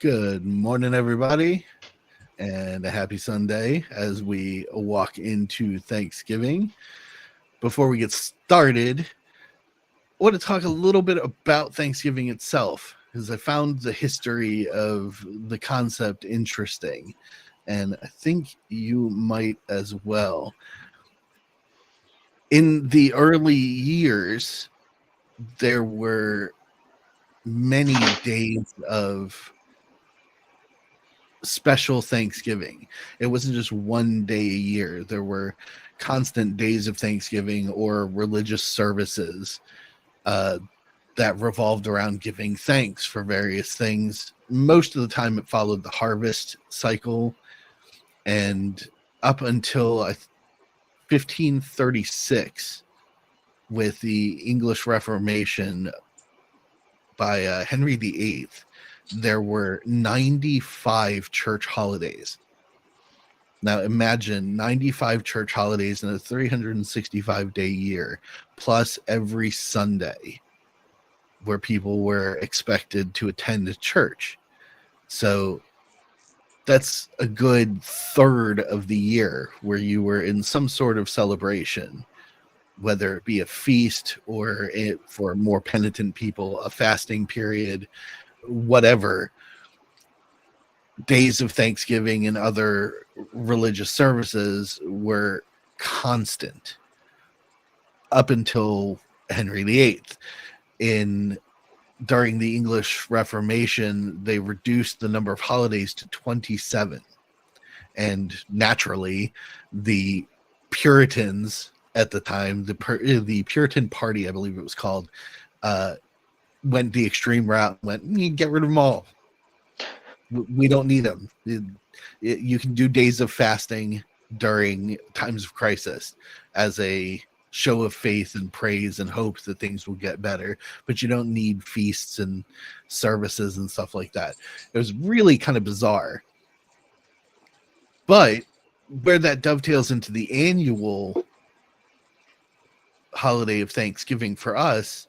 Good morning, everybody, and a happy Sunday as we walk into Thanksgiving. Before we get started, I want to talk a little bit about Thanksgiving itself, because I found the history of the concept interesting, and I think you might as well. In the early years, there were many days of special Thanksgiving. It wasn't just one day a year. There were constant days of Thanksgiving or religious services uh, that revolved around giving thanks for various things. Most of the time, it followed the harvest cycle, and up until 1536, with the English Reformation by Henry VIII, there were 95 church holidays. Now imagine 95 church holidays in a 365-day year, plus every Sunday where people were expected to attend a church. So that's a good third of the year where you were in some sort of celebration, whether it be a feast or for more penitent people, a fasting period, whatever. Days of Thanksgiving and other religious services were constant up until Henry VIII. During the English Reformation, they reduced the number of holidays to 27. And naturally, the Puritans at the time, the Puritan Party, I believe it was called, went the extreme route, get rid of them all. We don't need them. You can do days of fasting during times of crisis as a show of faith and praise and hope that things will get better, but you don't need feasts and services and stuff like that. It was really kind of bizarre. But where that dovetails into the annual holiday of Thanksgiving for us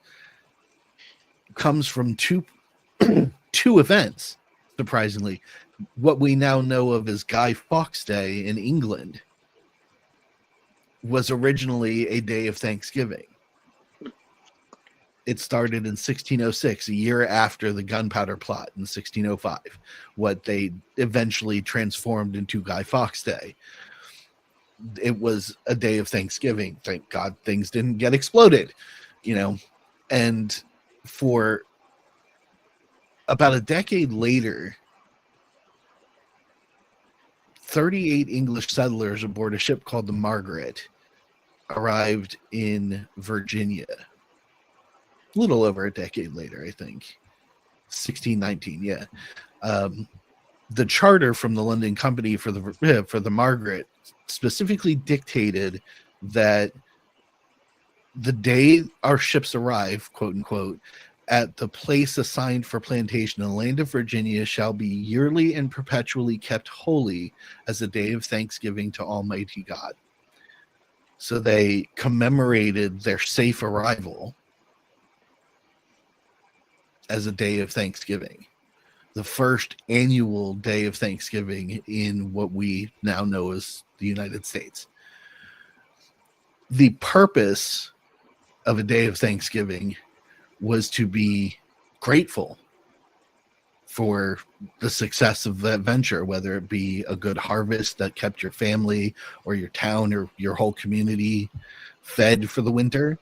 comes from two events. Surprisingly, what we now know of as Guy Fawkes Day in England was originally a day of Thanksgiving. It started in 1606, a year after the gunpowder plot in 1605, what they eventually transformed into Guy Fawkes Day. It was a day of Thanksgiving. Thank God things didn't get exploded, and for about a decade later, 38 English settlers aboard a ship called the Margaret arrived in Virginia. A little over a decade later, I think. 1619, yeah. The charter from the London Company for the Margaret specifically dictated that the day our ships arrive, quote unquote, at the place assigned for plantation in the land of Virginia shall be yearly and perpetually kept holy as a day of thanksgiving to Almighty God. So they commemorated their safe arrival as a day of Thanksgiving. The first annual day of Thanksgiving in what we now know as the United States. The purpose of a day of Thanksgiving was to be grateful for the success of that venture, whether it be a good harvest that kept your family or your town or your whole community fed for the winter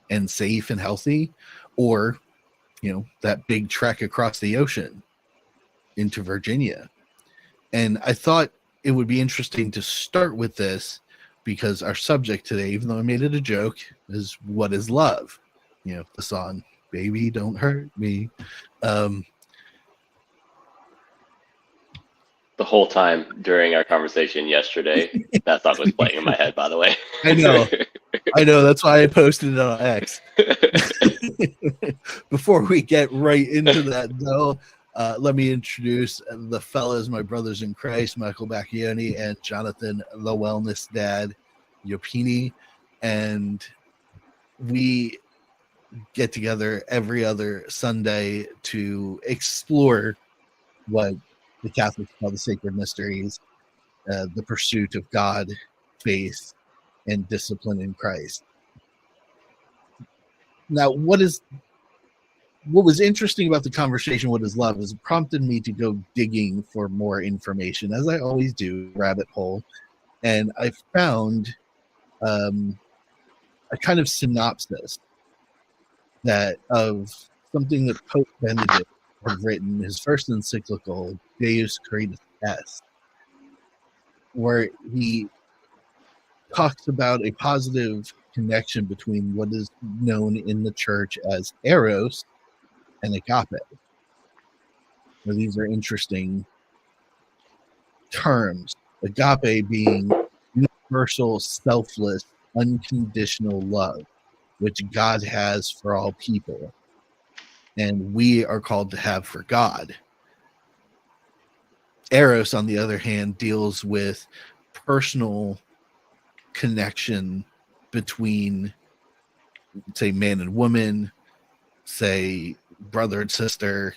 and safe and healthy, or, that big trek across the ocean into Virginia. And I thought it would be interesting to start with this because our subject today, even though I made it a joke, is what is love? The song Baby Don't Hurt Me. The whole time during our conversation yesterday, that song was playing in my head, by the way. I know. That's why I posted it on X. Before we get right into that, though, let me introduce the fellas, my brothers in Christ, Michael Bacchioni and Jonathan, the Wellness Dad, Yopini. And we get together every other Sunday to explore what the Catholics call the sacred mysteries, the pursuit of God, faith, and discipline in Christ. Now, what was interesting about the conversation, what is love, is it prompted me to go digging for more information, as I always do, rabbit hole. And I found a kind of synopsis that of something that Pope Benedict had written, his first encyclical, Deus Caritas Est, where he talks about a positive connection between what is known in the church as eros and agape. Now, these are interesting terms. Agape being universal, selfless, unconditional love, which God has for all people, and we are called to have for God. Eros, on the other hand, deals with personal connection between, say, man and woman, say, brother and sister,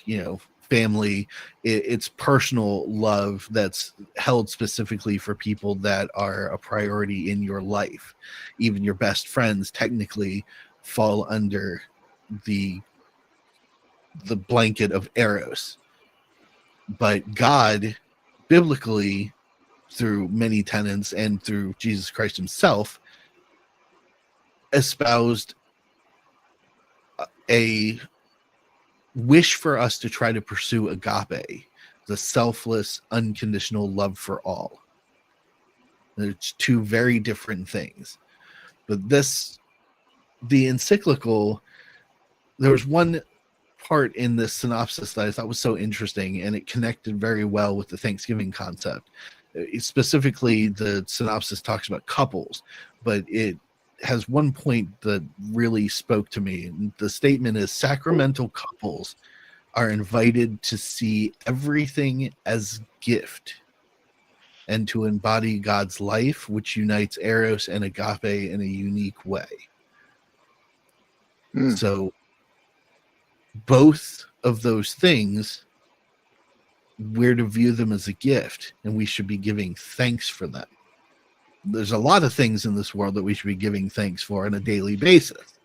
family. It's personal love that's held specifically for people that are a priority in your life. Even your best friends technically fall under the blanket of eros. But God, biblically, through many tenets and through Jesus Christ himself, espoused a wish for us to try to pursue agape, the selfless, unconditional love for all. It's two very different things. But the encyclical, there was one part in this synopsis that I thought was so interesting, and it connected very well with the Thanksgiving concept. Specifically, the synopsis talks about couples, but it has one point that really spoke to me. The statement is, sacramental couples are invited to see everything as gift and to embody God's life, which unites eros and agape in a unique way. So both of those things, we're to view them as a gift, and we should be giving thanks for them. There's a lot of things in this world that we should be giving thanks for on a daily basis.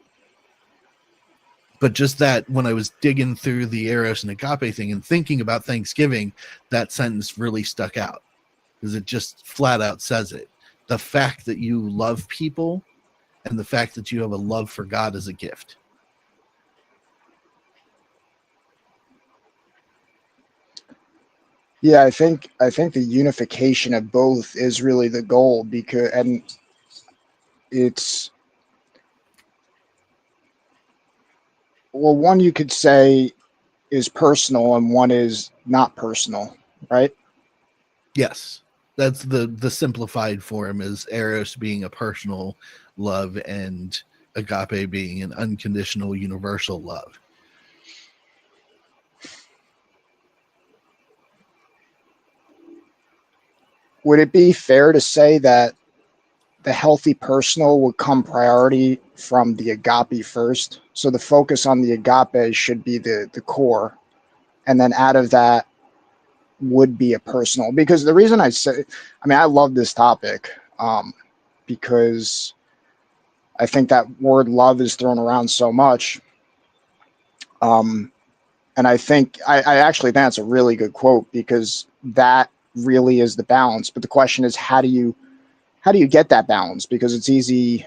But just that, when I was digging through the eros and agape thing and thinking about Thanksgiving, that sentence really stuck out, because it just flat out says it. The fact that you love people and the fact that you have a love for God is a gift. Yeah, I think the unification of both is really the goal, because it's, well, one you could say is personal and one is not personal, right? Yes. That's the simplified form, is eros being a personal love and agape being an unconditional universal love. Would it be fair to say that the healthy personal would come priority from the agape first? So the focus on the agape should be the core, and then out of that would be a personal. Because the reason I love this topic, because I think that word love is thrown around so much. And I think I actually think that's a really good quote, because that really is the balance. But the question is, how do you get that balance? Because it's easy to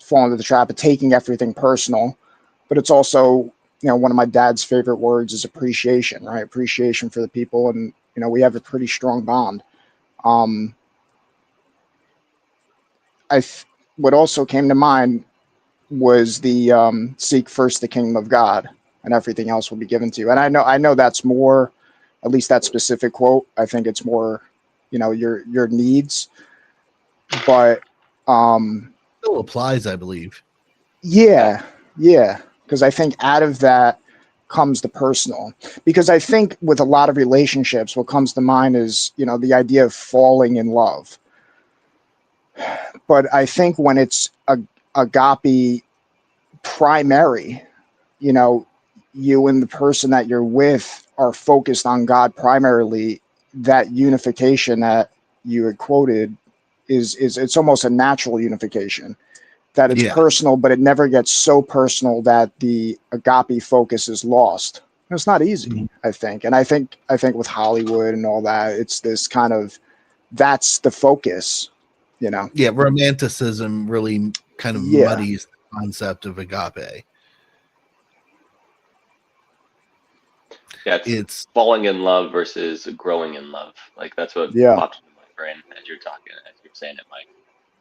fall into the trap of taking everything personal, but it's also, one of my dad's favorite words is appreciation, right? Appreciation for the people, and we have a pretty strong bond. What also came to mind was the seek first the kingdom of God, and everything else will be given to you. And I know that's more, at least that specific quote, I think it's more, your needs, but Still applies, I believe. yeah, because I think out of that comes the personal. Because I think with a lot of relationships, what comes to mind is, the idea of falling in love. But I think when it's agape primary, you and the person that you're with are focused on God primarily, that unification that you had quoted is it's almost a natural unification, that it's Yeah. personal, but it never gets so personal that the agape focus is lost. It's not easy, Mhm. I think. And I think with Hollywood and all that, it's this kind of, that's the focus, you know? Yeah, romanticism really kind of Yeah. muddies the concept of agape. Yeah, it's It's falling in love versus growing in love. Like that's what Yeah. popped into my brain as you're talking, as you're saying it, Mike.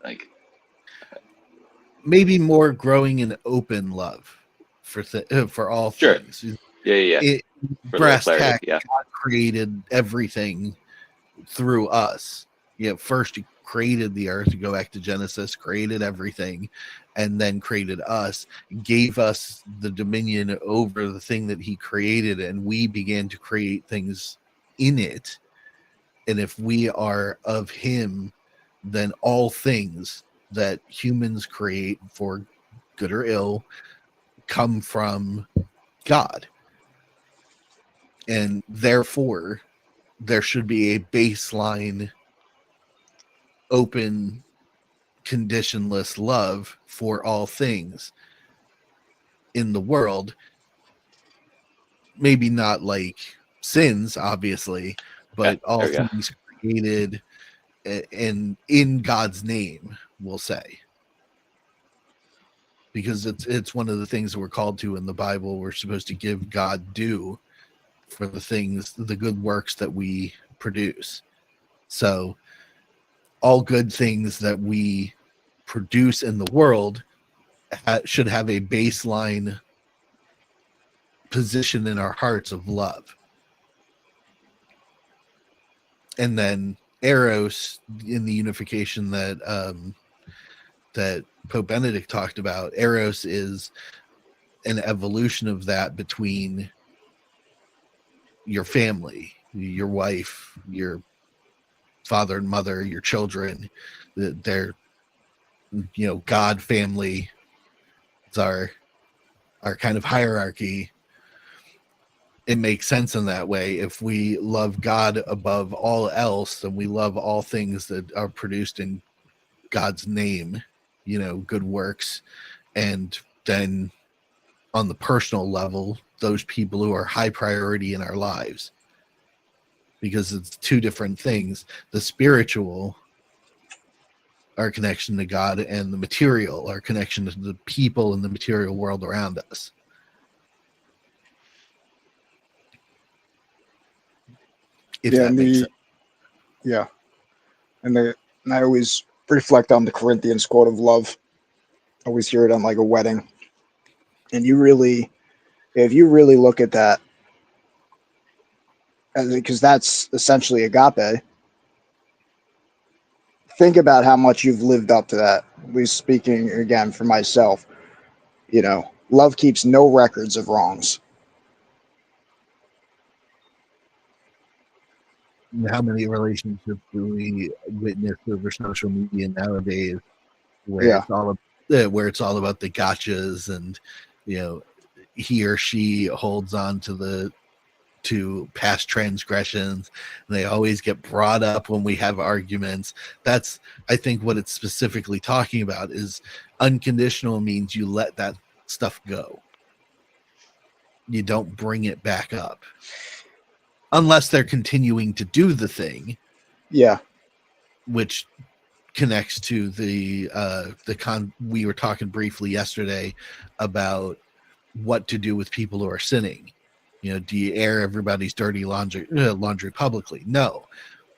Like, maybe more growing in open love for all sure, things. yeah. It, For a little brass clarity, tack, yeah. God created everything through us. First he created the earth, to go back to Genesis, created everything, and then created us, gave us the dominion over the thing that he created, and we began to create things in it. And if we are of him, then all things that humans create, for good or ill, come from God. And therefore, there should be a baseline, open, conditionless love for all things in the world. Maybe not like sins, obviously, Yeah, but all there we go. things created and in God's name, we'll say. Because it's one of the things that we're called to in the Bible. We're supposed to give God due for the things, the good works that we produce. So all good things that we produce in the world should have a baseline position in our hearts of love. And then Eros, in the unification that Pope Benedict talked about, Eros is an evolution of that between your family, your wife, your father and mother, your children. Their God family is our kind of hierarchy. It makes sense in that way. If we love God above all else, then we love all things that are produced in God's name, good works. And then on the personal level, those people who are high priority in our lives, because it's two different things. The spiritual, our connection to God, and the material, our connection to the people in the material world around us. If Yeah. that makes sense. Yeah. And I always reflect on the Corinthians quote of love. I always hear it on like a wedding. And if you really look at that, because that's essentially agape, think about how much you've lived up to that. At least speaking again for myself, love keeps no records of wrongs. How many relationships do we witness over social media nowadays, where Yeah. it's all about the gotchas, and he or she holds on to past transgressions, and they always get brought up when we have arguments. That's, I think, what it's specifically talking about. Is unconditional means you let that stuff go. You don't bring it back up unless they're continuing to do the thing, Yeah. which connects to we were talking briefly yesterday about what to do with people who are sinning. Do you air everybody's dirty laundry publicly? No.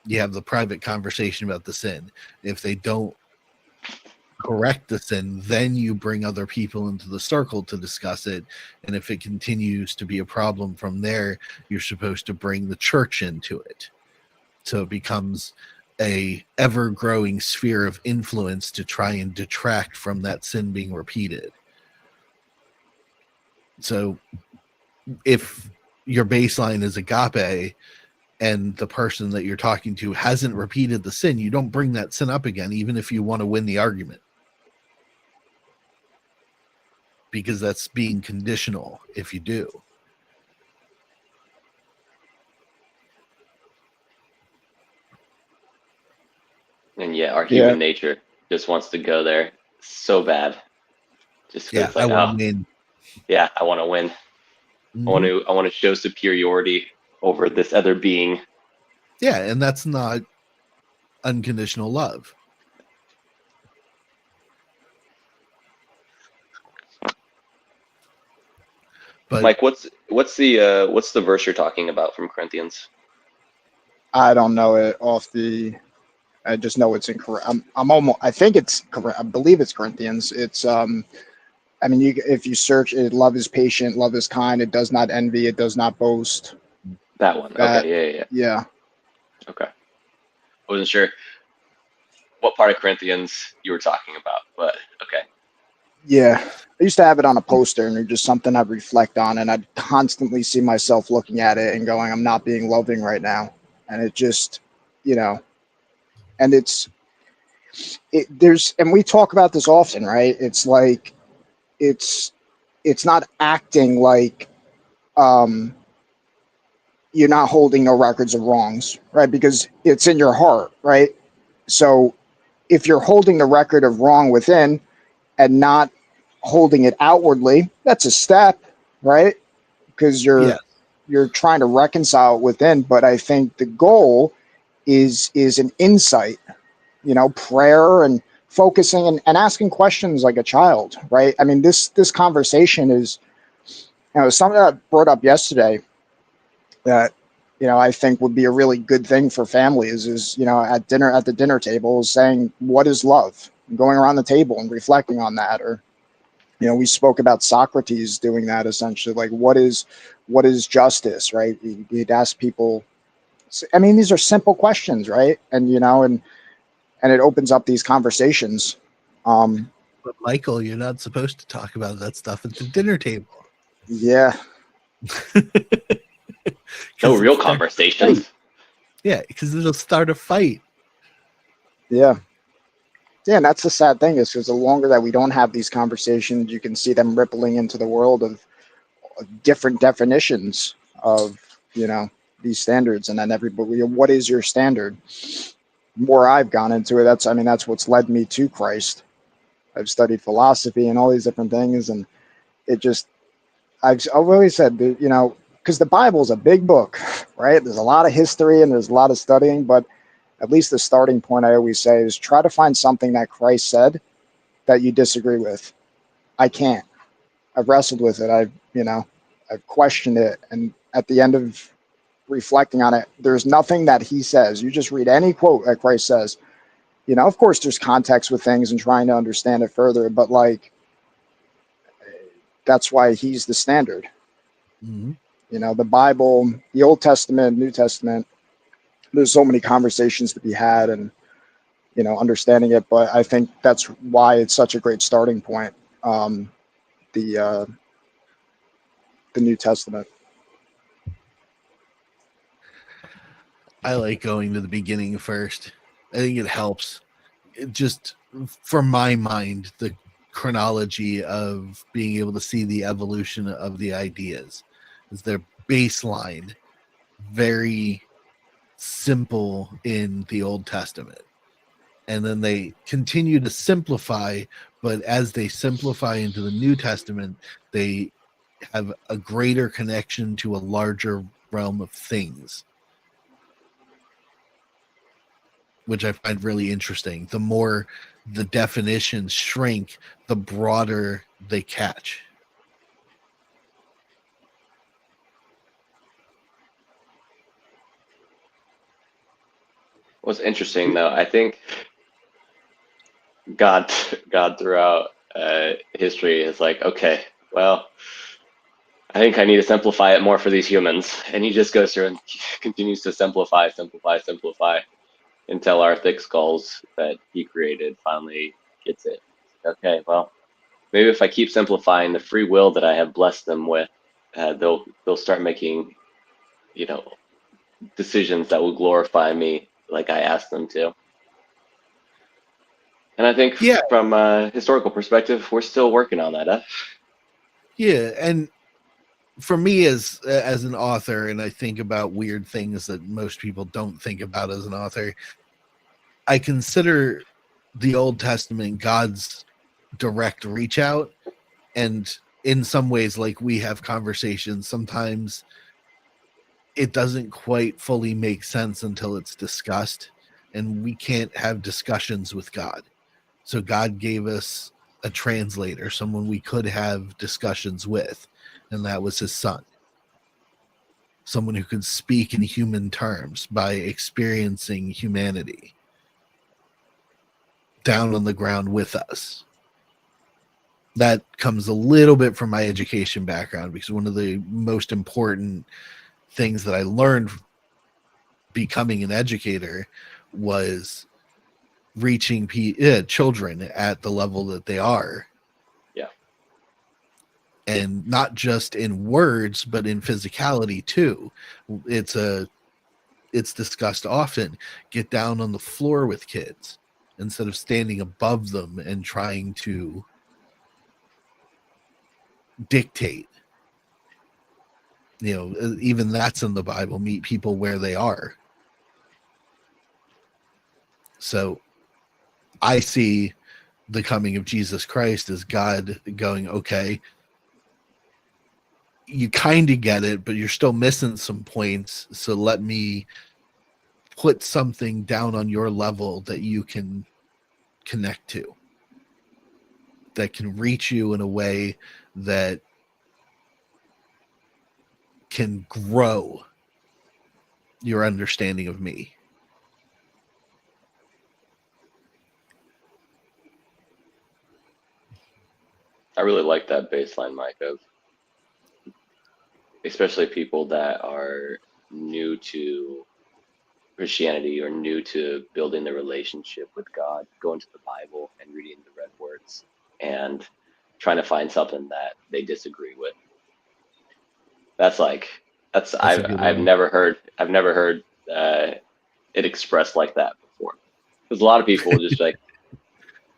You have the private conversation about the sin. If they don't correct the sin, then you bring other people into the circle to discuss it. And if it continues to be a problem from there, you're supposed to bring the church into it. So it becomes a ever-growing sphere of influence to try and detract from that sin being repeated. So if your baseline is agape, and the person that you're talking to hasn't repeated the sin, you don't bring that sin up again, even if you want to win the argument, because that's being conditional if you do. And yeah, our Yeah. human nature just wants to go there so bad. Just because Yeah, it's I like, want oh, to win. yeah, I want to win. Mhm. I want to show superiority over this other being. Yeah, and that's not unconditional love. But Mike, what's the verse you're talking about from Corinthians? I don't know it off the. I just know it's incorrect. I'm almost. I think it's correct. I believe it's Corinthians. It's I mean, if you search it, love is patient, love is kind. It does not envy. It does not boast. That one. That. Okay, yeah. Yeah. Okay. I wasn't sure what part of Corinthians you were talking about, but okay. Yeah. I used to have it on a poster, and it's just something I'd reflect on, and I'd constantly see myself looking at it and going, "I'm not being loving right now," and it just, you know, and there's, and we talk about this often, right? It's like it's it's not acting like um you're not holding no records of wrongs, right? Because it's in your heart, right? So if you're holding the record of wrong within and not holding it outwardly, that's a step, right? Because yeah, you're trying to reconcile it within. But I think the goal is an insight, prayer and focusing and asking questions like a child, right? I mean, this conversation is, something that I brought up yesterday that I think would be a really good thing for families is at the dinner table saying what is love, and going around the table and reflecting on that. Or we spoke about Socrates doing that, essentially, like what is justice, right? He'd ask people. I mean, these are simple questions, right? And it opens up these conversations. um but Michael, you're not supposed to talk about that stuff at the dinner table. yeah. No Because it real starts a fight. conversations. Yeah, because it'll start a fight. Yeah. Yeah, and that's the sad thing, is because the longer that we don't have these conversations, you can see them rippling into the world of different definitions of these standards. And then everybody, what is your standard? The more I've gone into it, that's what's led me to Christ. I've studied philosophy and all these different things, and it just, I've always said that, because the Bible is a big book, right? There's a lot of history and there's a lot of studying, but at least the starting point, I always say, is try to find something that Christ said that you disagree with. I can't. I've wrestled with it. I've questioned it, and at the end of reflecting on it, there's nothing that he says. You just read any quote that Christ says. Of course, there's context with things and trying to understand it further, but like, that's why he's the standard. Mm-hmm. The Bible, the Old Testament, New Testament. There's so many conversations to be had, and understanding it. But I think that's why it's such a great starting point. Um, the uh, the New Testament. I like going to the beginning first. I think it helps. It just, for my mind, the chronology of being able to see the evolution of the ideas is their baseline, very simple in the Old Testament. And then they continue to simplify, but as they simplify into the New Testament, they have a greater connection to a larger realm of things, which I find really interesting. The more the definitions shrink, the broader they catch. What's interesting though, I think God, God throughout history is like, okay, well, I think I need to simplify it more for these humans, and he just goes through and continues to simplify until our thick skulls that he created finally gets it. Okay, well, maybe if I keep simplifying the free will that I have blessed them with, they'll start making, you know, decisions that will glorify me like I asked them to. And I think Yeah, from a historical perspective, we're still working on that. Huh? yeah, and for me as an author, and I think about weird things that most people don't think about as an author, I consider the Old Testament God's direct reach out, and in some ways, like we have conversations, sometimes it doesn't quite fully make sense until it's discussed, and we can't have discussions with God. So God gave us a translator, someone we could have discussions with, and that was his son. Someone who could speak in human terms by experiencing humanity down on the ground with us. That comes a little bit from my education background, because one of the most important things that I learned becoming an educator was reaching children at the level that they are. Yeah. And not just in words, but in physicality too. It's discussed often. Get down on the floor with kids instead of standing above them and trying to dictate. Even that's in the Bible. Meet people where they are. So I see the coming of Jesus Christ as God going, okay, you kind of get it, but you're still missing some points. So let me put something down on your level that you can connect to, that can reach you in a way that can grow your understanding of me. I really like that baseline, Mike, of especially people that are new to Christianity or new to building the relationship with God, going to the Bible and reading the red words and trying to find something that they disagree with. That's That's a good I've one. never heard it expressed like that before. Because a lot of people just like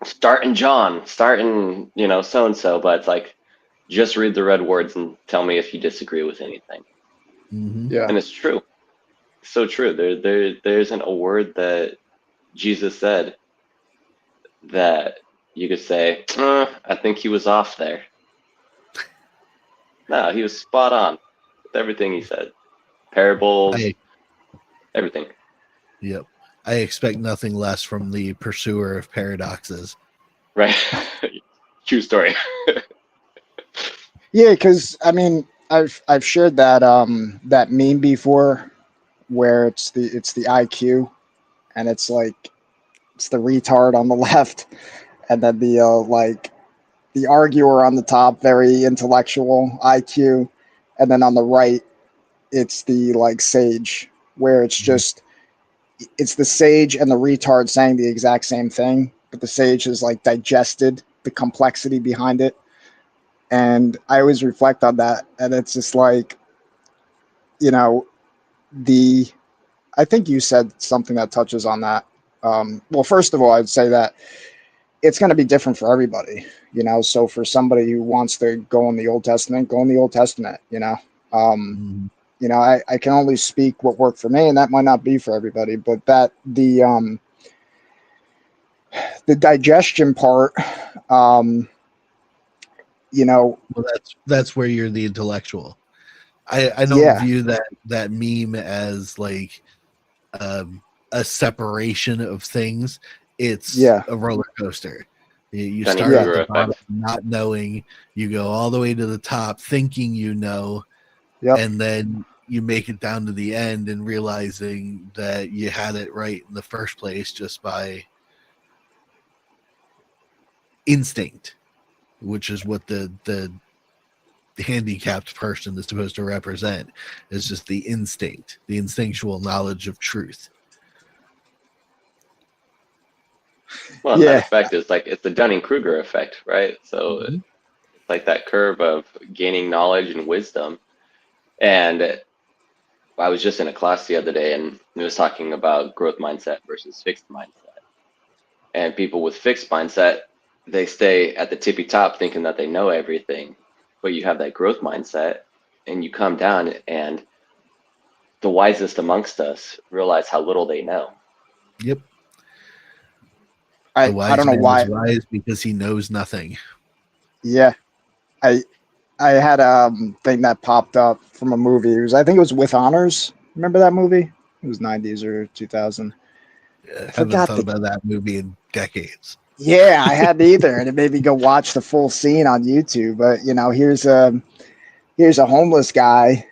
start in John, start in so and so, but it's like just read the red words and tell me if you disagree with anything. Mm-hmm. Yeah. And it's true. So true. There isn't a word that Jesus said that you could say, I think he was off there. No, he was spot on with everything he said. Parables, everything. Yep. I expect nothing less from the pursuer of paradoxes. Right. True story. Yeah, because I mean, I've shared that meme before, where it's the IQ, and it's like it's the retard on the left, and then the arguer on the top, very intellectual IQ, and then on the right, it's the sage, where it's the sage and the retard saying the exact same thing, but the sage has digested the complexity behind it. And I always reflect on that, and it's just you know, the I think you said something that touches on that. Well, first of all, I'd say that it's going to be different for everybody. So for somebody who wants to go in the Old Testament, go in the Old Testament. Mm-hmm. I can only speak what worked for me, and that might not be for everybody. But that the digestion part, Well, that's where you're the intellectual. I don't yeah, view that meme as like a separation of things. It's yeah, a roller coaster. You Dunning start at yeah, Kruger the bottom, effect. not knowing. You go all the way to the top, thinking yep, and then you make it down to the end and realizing that you had it right in the first place just by instinct, which is what the handicapped person is supposed to represent, is just the instinct, the instinctual knowledge of truth. Well, and that yeah, effect is like it's the Dunning Kruger effect, right? So Mm-hmm. it's like that curve of gaining knowledge and wisdom. And I was just in a class the other day and it was talking about growth mindset versus fixed mindset. And people with fixed mindset, they stay at the tippy top thinking that they know everything. But you have that growth mindset and you come down and the wisest amongst us realize how little they know. Yep. The I don't wise know man is why. wise because he knows nothing. Yeah, I I had a thing that popped up from a movie. I think it was With Honors. Remember that movie? It was 90s or 2000. I haven't Forgot thought the. about that movie in decades. Yeah, I hadn't either, and it made me go watch the full scene on YouTube. But here's a homeless guy.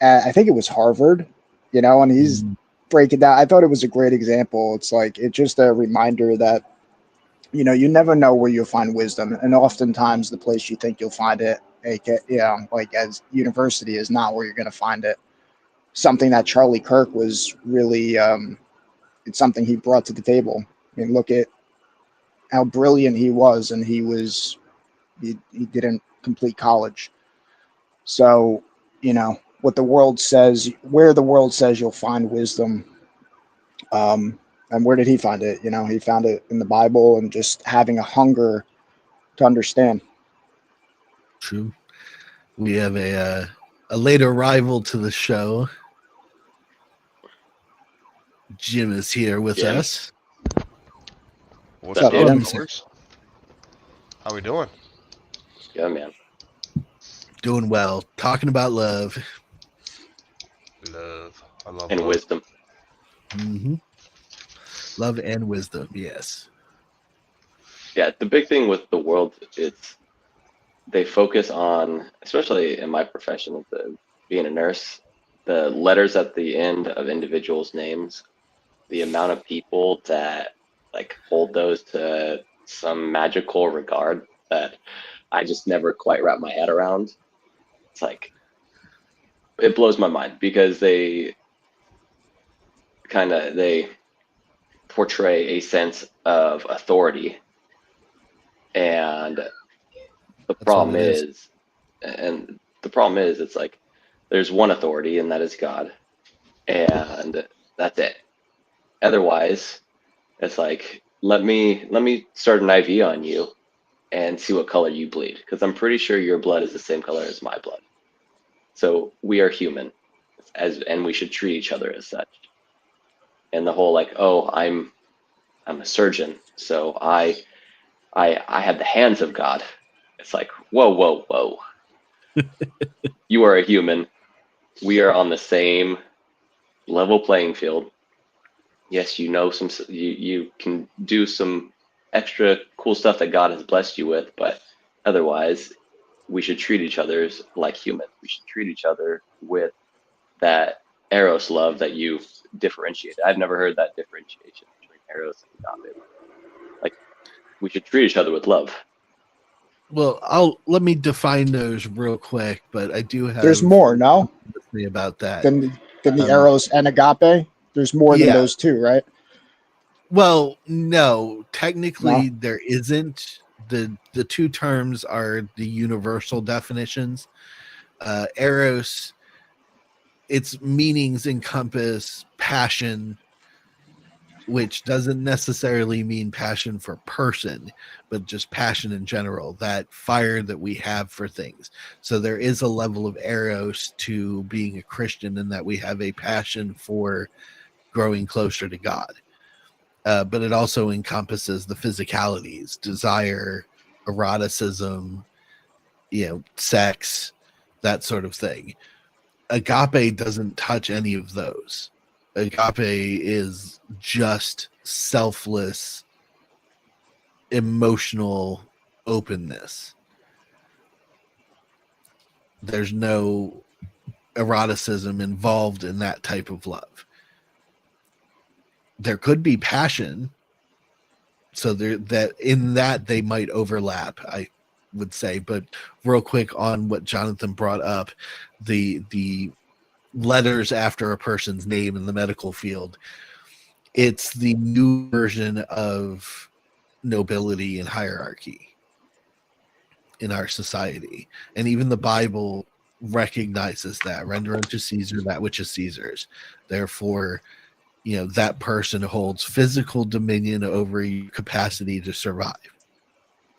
At, I think it was Harvard. And he's Mm, breaking down. I thought it was a great example. It's just a reminder that you never know where you'll find wisdom, and oftentimes the place you think you'll find it, like as university, is not where you're going to find it. Something that Charlie Kirk was really, it's something he brought to the table. I mean, look at how brilliant he was, and he didn't complete college. So, what the world says, where the world says you'll find wisdom, and where did he find it? He found it in the Bible and just having a hunger to understand. true. We have a late arrival to the show. Jim is here with Jim. us. What's What's up, up, dude? Welcome, sir. fellas? How we doing? Yeah, man. Doing well. Talking about love. Love. I love And love. wisdom. Hmm. Love and wisdom. Yes. Yeah, the big thing with the world, it's they focus on, especially in my profession, being a nurse, the letters at the end of individuals' names, the amount of people that like hold those to some magical regard that I just never quite wrap my head around. It's like it blows my mind because they portray a sense of authority, and the That's what problem it is. is and the problem is it's like there's one authority, and that is God, and that's it. Otherwise, it's like let me start an IV on you and see what color you bleed, because I'm pretty sure your blood is the same color as my blood. So we are human, and we should treat each other as such. And the whole like, oh, I'm a surgeon, so I have the hands of God. It's like, whoa, whoa, whoa. You are a human. We are on the same level playing field. Yes, you can do some extra cool stuff that God has blessed you with, but otherwise, we should treat each other like humans. We should treat each other with that eros love that you differentiate. I've never heard that differentiation between eros and agape. Like, we should treat each other with love. Well, let me define those real quick, but I do There's have more, no, to say about that. than the Um, Eros and Agape. There's more than yeah. those two, right? Well, no, No. technically there isn't. The two terms are the universal definitions. Eros, its meanings encompass passion, which doesn't necessarily mean passion for person, but just passion in general, that fire that we have for things. So there is a level of eros to being a Christian in that we have a passion for growing closer to God. But it also encompasses the physicalities, desire, eroticism, sex, that sort of thing. Agape doesn't touch any of those. Agape is just selfless, emotional openness. There's no eroticism involved in that type of love. There could be passion, so that they might overlap, I would say. But real quick on what Jonathan brought up, the letters after a person's name in the medical field, it's the new version of nobility and hierarchy in our society. And even the Bible recognizes that. Render unto Caesar that which is Caesar's. Therefore, that person holds physical dominion over your capacity to survive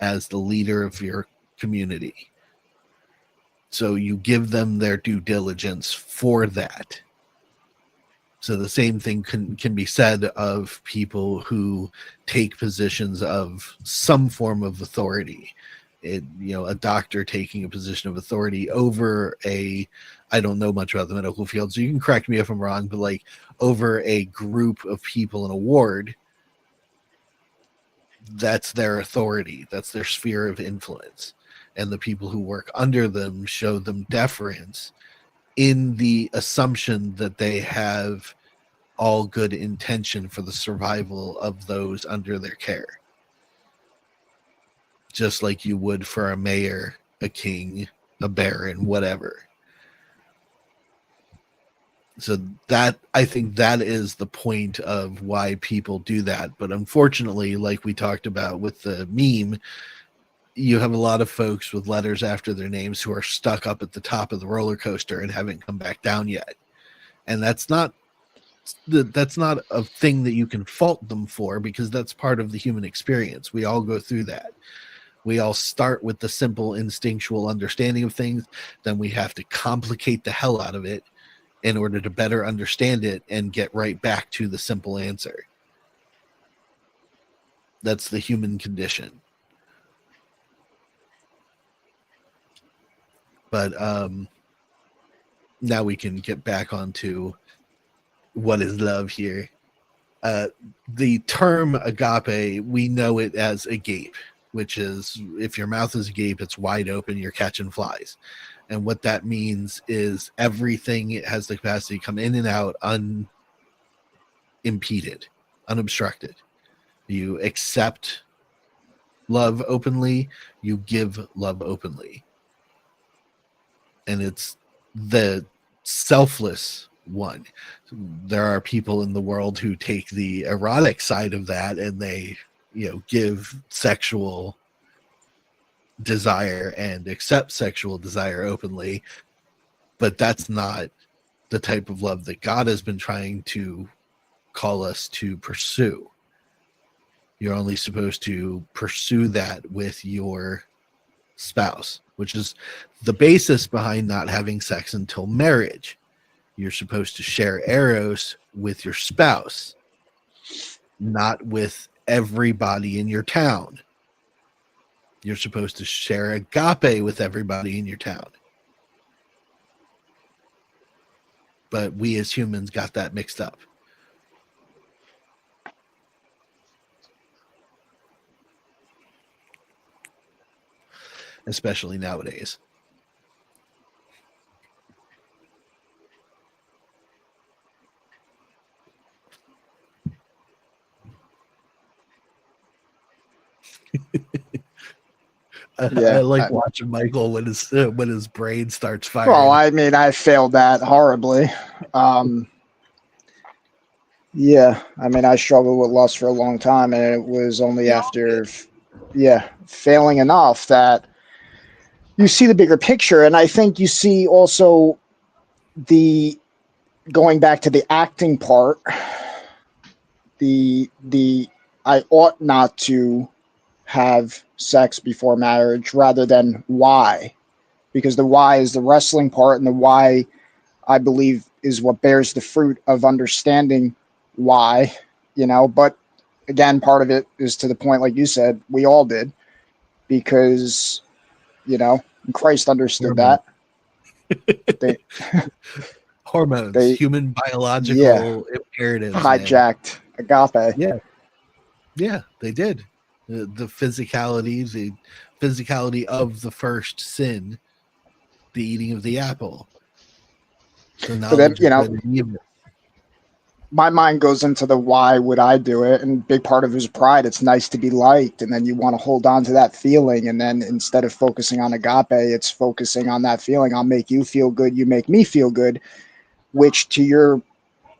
as the leader of your community. So you give them their due diligence for that. So the same thing can be said of people who take positions of some form of authority. A doctor taking a position of authority over I don't know much about the medical field, so you can correct me if I'm wrong, but like over a group of people in a ward, that's their authority, that's their sphere of influence. And the people who work under them show them deference in the assumption that they have all good intention for the survival of those under their care. Just like you would for a mayor, a king, a baron, whatever. So that, I think that is the point of why people do that. But unfortunately, like we talked about with the meme, you have a lot of folks with letters after their names who are stuck up at the top of the roller coaster and haven't come back down yet. And that's not a thing that you can fault them for, because that's part of the human experience. We all go through that. We all start with the simple instinctual understanding of things, then we have to complicate the hell out of it in order to better understand it and get right back to the simple answer. That's the human condition. But now we can get back onto what is love here. The term agape, we know it as agape, which is if your mouth is agape, it's wide open, you're catching flies. And what that means is everything has the capacity to come in and out unimpeded, unobstructed. You accept love openly, you give love openly. And it's the selfless one. There are people in the world who take the erotic side of that and they, give sexual desire and accept sexual desire openly, but that's not the type of love that God has been trying to call us to pursue. You're only supposed to pursue that with your spouse, which is the basis behind not having sex until marriage. You're supposed to share eros with your spouse, not with everybody in your town. You're supposed to share agape with everybody in your town. But we as humans got that mixed up. Especially nowadays. I like watching Michael when his brain starts firing. Well, I mean, I failed that horribly. Yeah, I mean, I struggled with lust for a long time, and it was only after, failing enough that you see the bigger picture. And I think you see also going back to the acting part, the I ought not to have sex before marriage rather than why, because the why is the wrestling part, and the why, I believe, is what bears the fruit of understanding why, but again, part of it is to the point, like you said, we all did, because, Christ understood that. Hormones, human biological imperatives. Hijacked agape. Yeah, they did. The physicality of the first sin, the eating of the apple. The knowledge of good and evil. My mind goes into the why would I do it, and big part of it is pride. It's nice to be liked, and then you want to hold on to that feeling, and then instead of focusing on agape, it's focusing on that feeling. I'll make you feel good, you make me feel good, which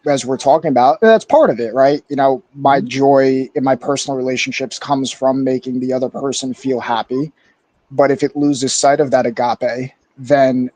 as we're talking about, that's part of it, right? My joy in my personal relationships comes from making the other person feel happy. But if it loses sight of that agape, then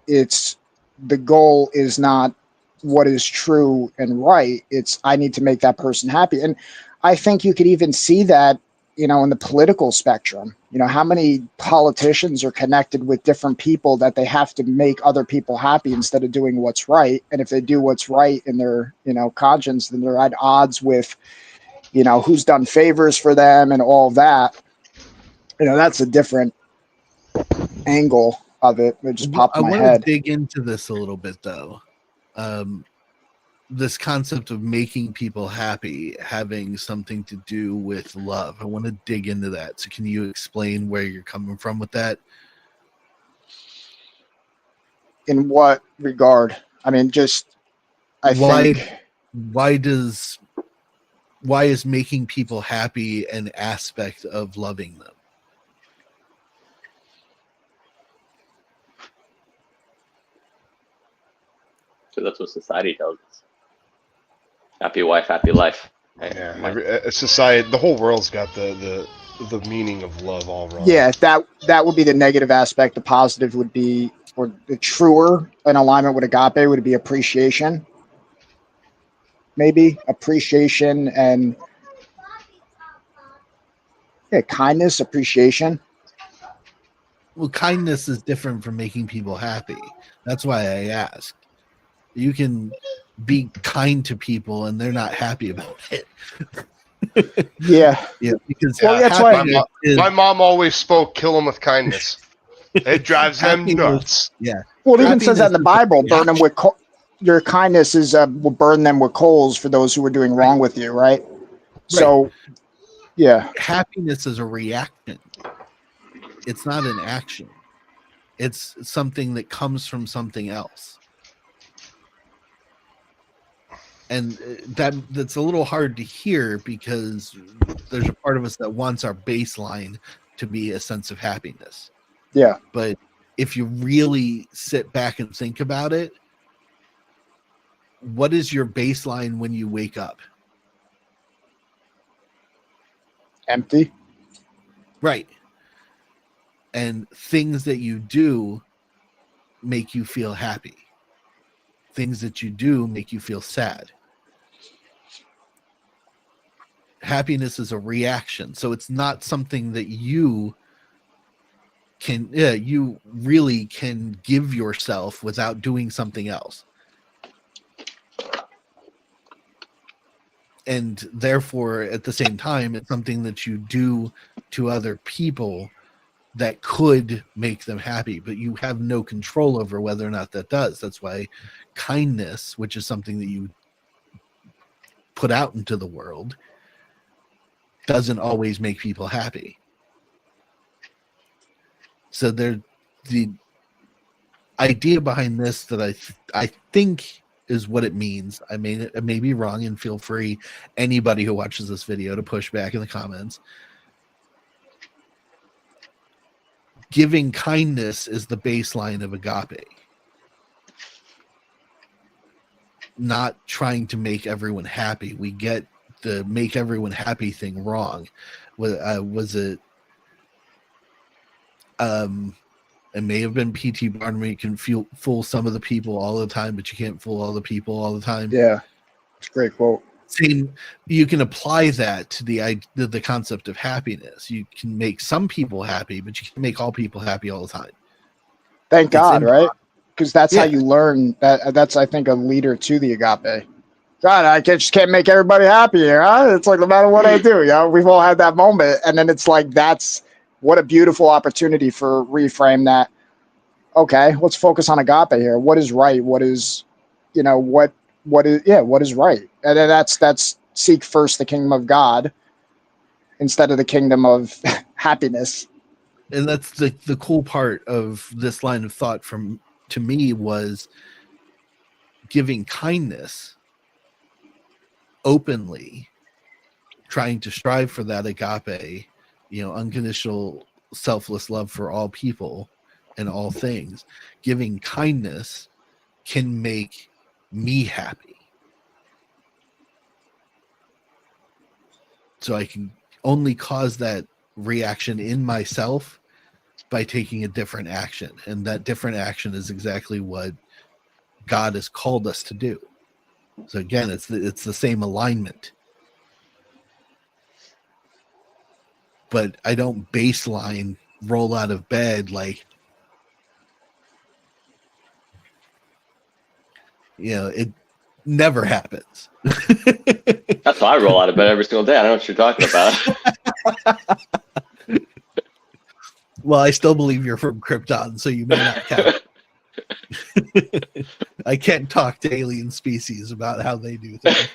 the goal is not what is true and right. It's I need to make that person happy. And I think you could even see that you know, in the political spectrum. You know, how many politicians are connected with different people that they have to make other people happy instead of doing what's right? And if they do what's right in their, you know, conscience, then they're at odds with, you know, who's done favors for them and all that. You know, that's a different angle of it. It just popped I in my want to head. dig into this a little bit, though. This concept of making people happy having something to do with love. I want to dig into that. So can you explain where you're coming from with that? In what regard? I mean, just I think why is making people happy an aspect of loving them? So that's what society tells us. Happy wife, happy life. Yeah, society, the whole world's got the meaning of love all wrong. yeah, that would be the negative aspect. The positive would be, or the truer in alignment with agape would be appreciation. Maybe appreciation and kindness, appreciation. Well, kindness is different from making people happy. That's why I asked. You can be kind to people and they're not happy about it. Yeah. Yeah, because Well, that's why my mom always spoke kill them with kindness. It drives them nuts. Yeah. Well, it even says that in the Bible, burn them with your kindness is will burn them with coals for those who are doing wrong with you, right? So, yeah. Happiness is a reaction. It's not an action. It's something that comes from something else. And that's a little hard to hear because there's a part of us that wants our baseline to be a sense of happiness. Yeah. But if you really sit back and think about it, what is your baseline when you wake up? Empty. Right. And things that you do make you feel happy. Things that you do make you feel sad. Happiness is a reaction. So it's not something that you really can give yourself without doing something else. And therefore, at the same time, it's something that you do to other people that could make them happy, but you have no control over whether or not that does. That's why kindness, which is something that you put out into the world, doesn't always make people happy. So the idea behind this that I think is what it means. I may be wrong, and feel free, anybody who watches this video, to push back in the comments. Giving kindness is the baseline of agape. Not trying to make everyone happy. We get the make everyone happy thing wrong. Was it it may have been P.T. Barnum. You can fool some of the people all the time, but you can't fool all the people all the time. Yeah, it's a great quote. Same, you can apply that to the concept of happiness. You can make some people happy, but you can make all people happy all the time. Thank God, right? Because that's how you learn. That's, I think, a leader to the agape. God, I just can't make everybody happy here, huh? It's like no matter what I do, we've all had that moment, and then it's like that's what a beautiful opportunity for reframe that. Okay, let's focus on agape here. What is right? What is, what is right? And then that's seek first the kingdom of God instead of the kingdom of happiness. And that's the cool part of this line of thought to me was giving kindness openly, trying to strive for that agape, unconditional, selfless love for all people and all things. Giving kindness can make me happy. So I can only cause that reaction in myself by taking a different action. And that different action is exactly what God has called us to do. So again, it's the same alignment. but I don't baseline roll out of bed like, it never happens. That's how I roll out of bed every single day. I don't know what you're talking about. Well, I still believe you're from Krypton, so you may not count. I can't talk to alien species about how they do things.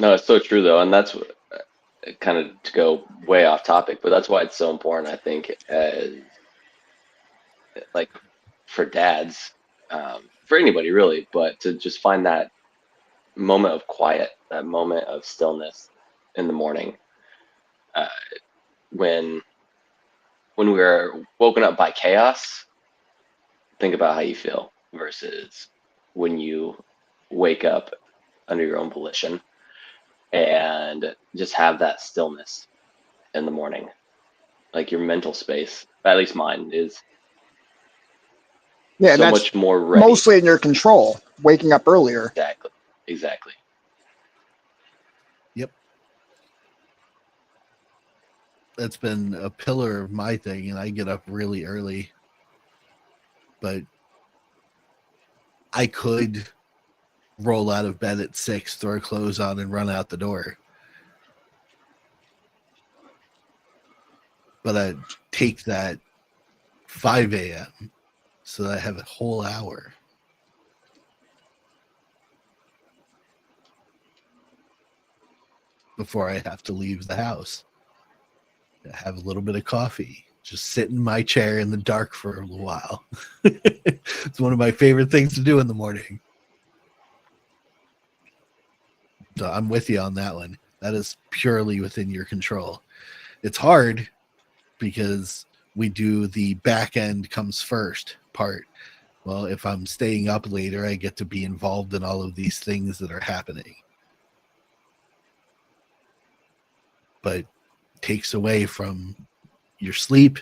No, it's so true though, and that's kind of to go way off topic, but that's why it's so important, I think, like for dads, for anybody really, but to just find that moment of quiet, that moment of stillness in the morning, uh, when we're woken up by chaos. Think about how you feel versus when you wake up under your own volition and just have that stillness in the morning. Like your mental space, at least mine, is Yeah, and so that's much more ready. mostly in your control. Waking up earlier. Exactly. Yep. That's been a pillar of my thing, and I get up really early. But I could roll out of bed at 6, throw clothes on, and run out the door. But I take that 5 a.m. so that I have a whole hour. Before I have to leave the house. I have a little bit of coffee. Just sit in my chair in the dark for a little while. It's one of my favorite things to do in the morning. So I'm with you on that one. That is purely within your control. It's hard because we do the back end comes first part. Well, if I'm staying up later, I get to be involved in all of these things that are happening. But takes away from your sleep,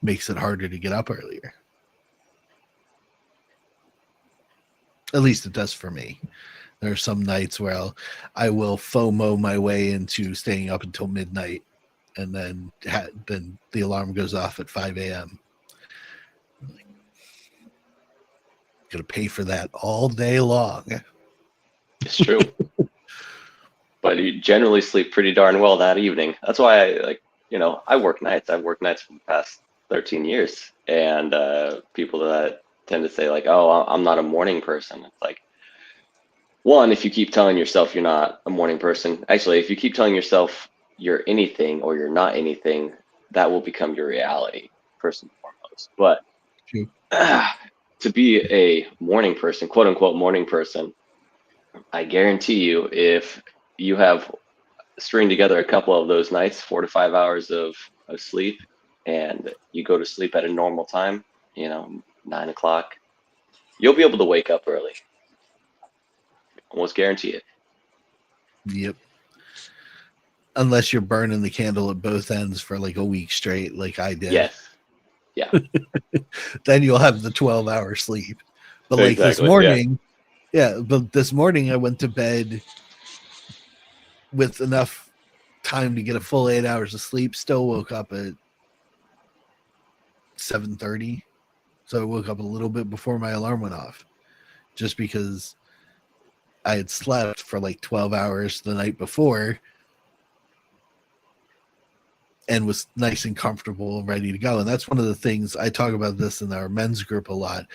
makes it harder to get up earlier. At least it does for me. There are some nights where I will FOMO my way into staying up until midnight, and then the alarm goes off at 5 a.m. Gonna pay for that all day long. It's true. But you generally sleep pretty darn well that evening. That's why I work nights. I've worked nights for the past 13 years. And people that tend to say like, oh, I'm not a morning person. It's like, one, if you keep telling yourself you're not a morning person, actually, if you keep telling yourself you're anything or you're not anything, that will become your reality, first and foremost. But True. To be a morning person, quote unquote morning person, I guarantee you, if you have string together a couple of those nights, 4 to 5 hours of sleep, and you go to sleep at a normal time, 9 o'clock, you'll be able to wake up early. Almost guarantee it. Yep. Unless you're burning the candle at both ends for like a week straight, like I did. Yes. Yeah. Then you'll have the 12-hour sleep. But like Exactly, this morning, but this morning I went to bed with enough time to get a full 8 hours of sleep. Still woke up at 7:30. So I woke up a little bit before my alarm went off, just because I had slept for like 12 hours the night before and was nice and comfortable and ready to go. And that's one of the things I talk about this in our men's group a lot.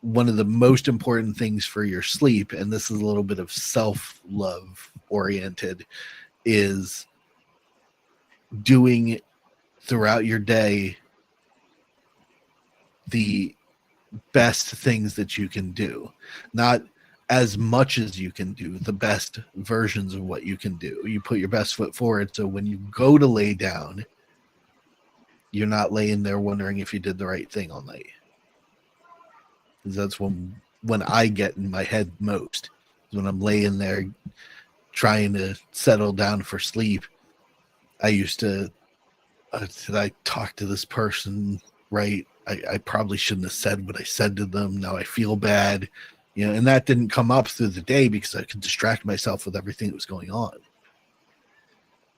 One of the most important things for your sleep, and this is a little bit of self-love oriented, is doing throughout your day the best things that you can do. Not as much as you can do, the best versions of what you can do. You put your best foot forward, so when you go to lay down, you're not laying there wondering if you did the right thing all night. Because that's when I get in my head most, when I'm laying there trying to settle down for sleep. I used to did I talk to this person right? I probably shouldn't have said what I said to them. Now I feel bad. And that didn't come up through the day because I could distract myself with everything that was going on.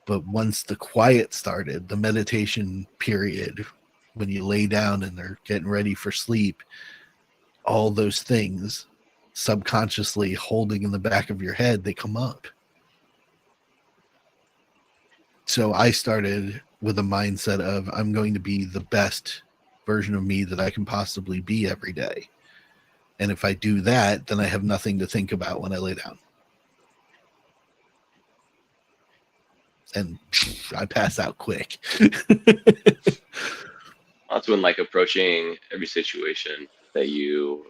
But once the quiet started, the meditation period, when you lay down and they're getting ready for sleep, all those things subconsciously holding in the back of your head, they come up. So I started with a mindset of I'm going to be the best version of me that I can possibly be every day. And if I do that, then I have nothing to think about when I lay down. And I pass out quick. That's when, like, approaching every situation that you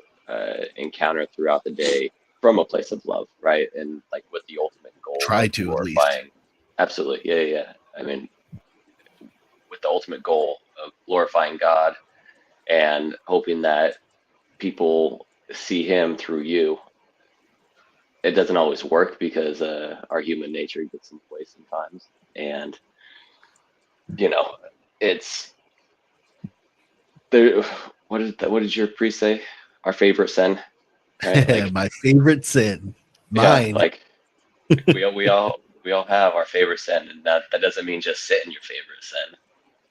encounter throughout the day from a place of love, right? And like with the ultimate goal Try of to, at least. glorifying. Absolutely, yeah. I mean, with the ultimate goal of glorifying God and hoping that people see Him through you. It doesn't always work because our human nature gets in the way sometimes, and it's there. What did your priest say? Our favorite sin, right? Like, My favorite sin. yeah, Mine. like we all have our favorite sin, and that doesn't mean just sit in your favorite sin.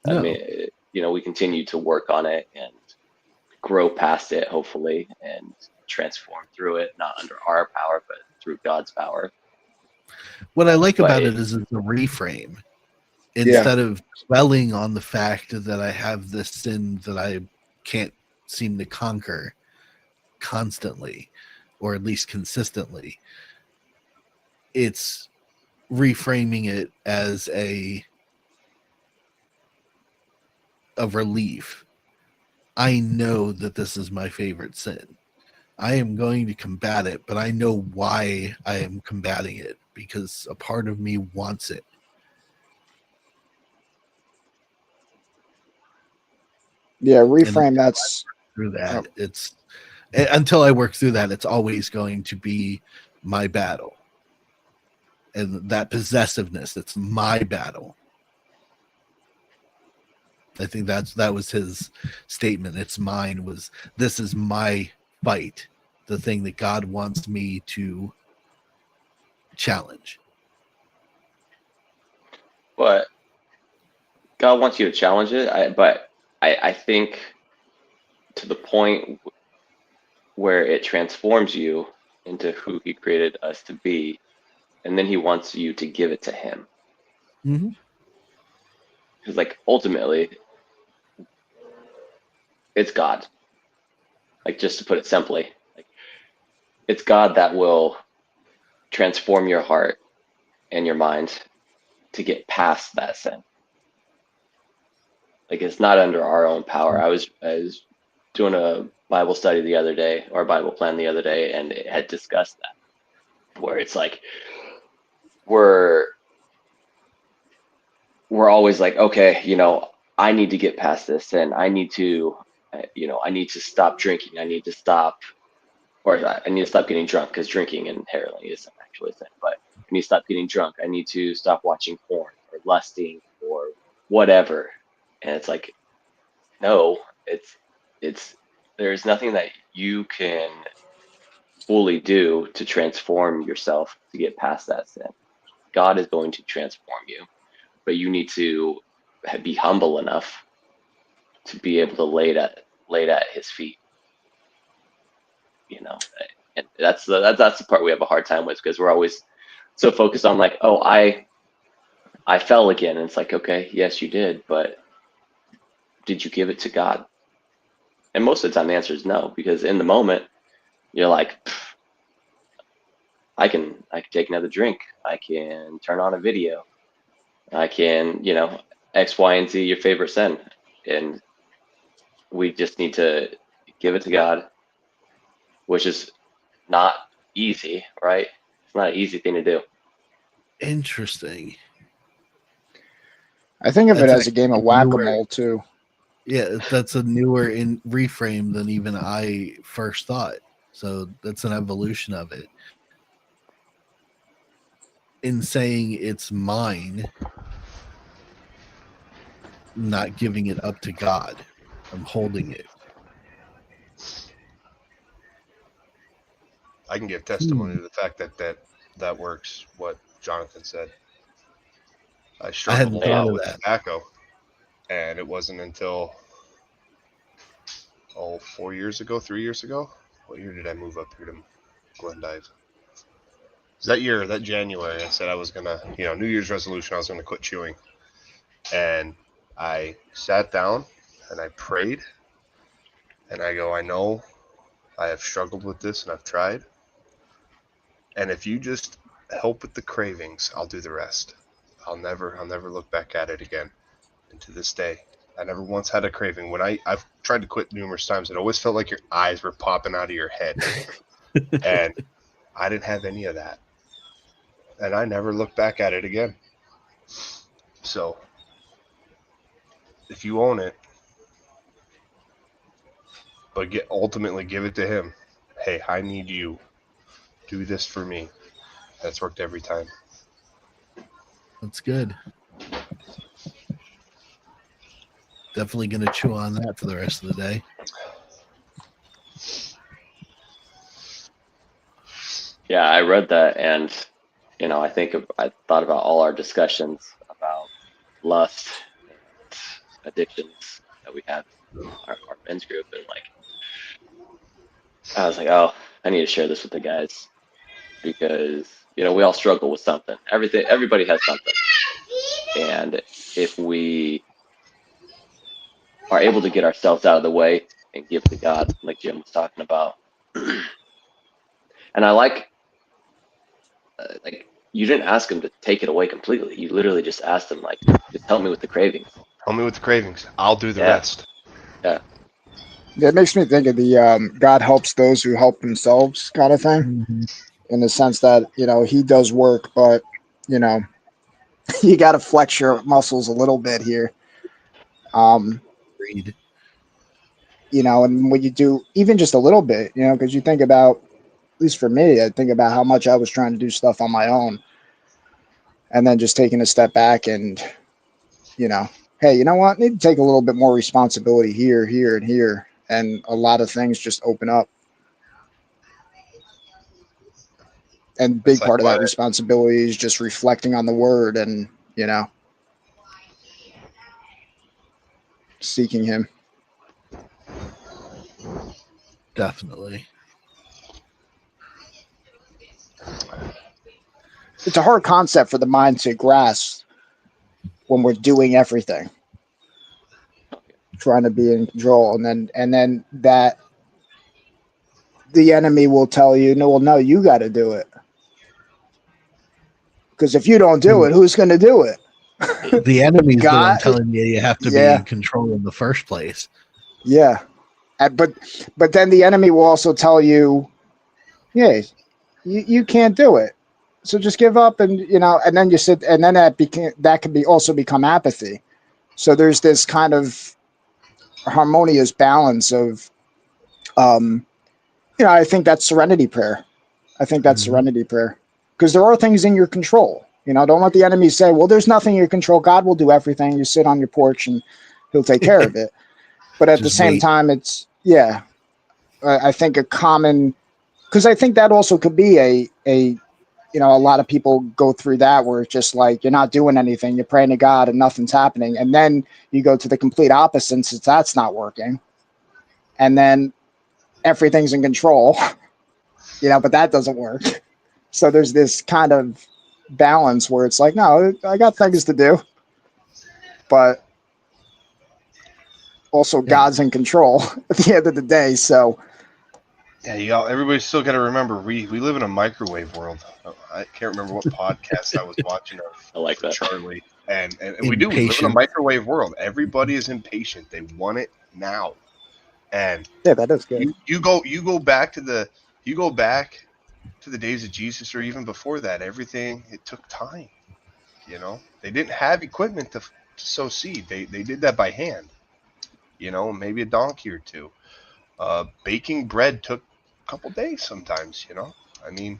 I No. mean, we continue to work on it and grow past it, hopefully, and transform through it, not under our power, but through God's power. What I like But about it is it's a reframe. Instead of dwelling on the fact that I have this sin that I can't seem to conquer constantly, or at least consistently, it's reframing it as a relief. I know that this is my favorite sin. I am going to combat it, but I know why I am combating it, because a part of me wants it. Yeah, reframe. That's through that. It's until I work through that, it's always going to be my battle. And that possessiveness, it's my battle. I think that was his statement. It's mine. This is my fight, the thing that God wants me to challenge. But God wants you to challenge it. But I think to the point where it transforms you into who He created us to be, and then He wants you to give it to Him. Mm-hmm. Because, like, ultimately, it's God. Like, just to put it simply, like, it's God that will transform your heart and your mind to get past that sin. Like, it's not under our own power. I was doing a Bible study the other day, or Bible plan the other day, and it had discussed that, where it's like we're always like, okay, I need to get past this, and I need to, I need to stop drinking. I need to stop, or I need to stop getting drunk, because drinking inherently isn't actually a sin. But I need to stop getting drunk. I need to stop watching porn or lusting or whatever. And it's like, no, it's there's nothing that you can fully do to transform yourself to get past that sin. God is going to transform you, but you need to be humble enough to be able to lay it at His feet. And that's the part we have a hard time with, because we're always so focused on, like, oh, I fell again, and it's like, okay, yes, you did, but did you give it to God? And most of the time the answer is no, because in the moment you're like, I can take another drink, I can turn on a video, I can, X, Y, and Z, your favorite sin. And we just need to give it to God, which is not easy, right? It's not an easy thing to do. Interesting. I think of it That's as a game of whack-a-mole too. Yeah, that's a newer reframe than even I first thought. So that's an evolution of it. In saying it's mine, not giving it up to God, I'm holding it. I can give testimony to the fact that works. What Jonathan said. I struggled hadn't a thought lot of with that. tobacco, and it wasn't until 4 years ago, 3 years ago. What year did I move up here to Glendive? That year, that January, I said I was gonna, New Year's resolution, I was gonna quit chewing, and I sat down and I prayed, and I go, I know I have struggled with this and I've tried, and if you just help with the cravings, I'll do the rest. I'll never look back at it again. And to this day, I never once had a craving. When I've tried to quit numerous times, it always felt like your eyes were popping out of your head, and I didn't have any of that, and I never looked back at it again. So, if you own it, but ultimately give it to him. Hey, I need you. Do this for me. That's worked every time. That's good. Definitely going to chew on that for the rest of the day. Yeah, I read that, and I thought about all our discussions about lust and addictions that we have in our men's group, and I was like, oh, I need to share this with the guys because we all struggle with something. Everybody has something, and if we are able to get ourselves out of the way and give to God, like Jim was talking about, and I like you didn't ask him to take it away completely. You literally just asked him, just help me with the cravings. Help me with the cravings. I'll do the Yeah. rest. Yeah. It makes me think of the God helps those who help themselves kind of thing, Mm-hmm. in the sense that, he does work, but, you got to flex your muscles a little bit here. Agreed. And when you do even just a little bit, because you think about, at least for me, I think about how much I was trying to do stuff on my own, and then just taking a step back and, hey, you know what? I need to take a little bit more responsibility here, here, and here. And a lot of things just open up. And It's big like part of that what responsibility is just reflecting on the word and, seeking him. Definitely. It's a hard concept for the mind to grasp when we're doing everything, trying to be in control, and then that the enemy will tell you, no, well, no, you got to do it, because if you don't do it, who's going to do it? The enemy's the God. one telling you have to be Yeah. in control in the first place. Yeah. But then the enemy will also tell you, yeah, you can't do it, so just give up, and and then you sit, and then that can be also become apathy. So there's this kind of harmonious balance of, I think that's serenity prayer. I think that's serenity prayer, because there are things in your control. Don't let the enemy say, well, there's nothing in your control. God will do everything. You sit on your porch and he'll take care of it. But at the Just same wait. time, it's, yeah, I think a common, because I think that also could be a lot of people go through that, where it's just like, you're not doing anything, you're praying to God and nothing's happening. And then you go to the complete opposite, since that's not working. And then everything's in control, but that doesn't work. So there's this kind of balance where it's like, no, I got things to do, but also God's in control at the end of the day. So yeah, everybody's still got to remember we live in a microwave world. I can't remember what podcast I was watching of I like for that. Charlie, and we live in a Impatient. microwave world. Everybody is impatient. They want it now, and yeah, that is good. you go back to the days of Jesus, or even before that. Everything, it took time. They didn't have equipment to sow seed. They did that by hand. Maybe a donkey or two. Baking bread took a couple days sometimes. I mean,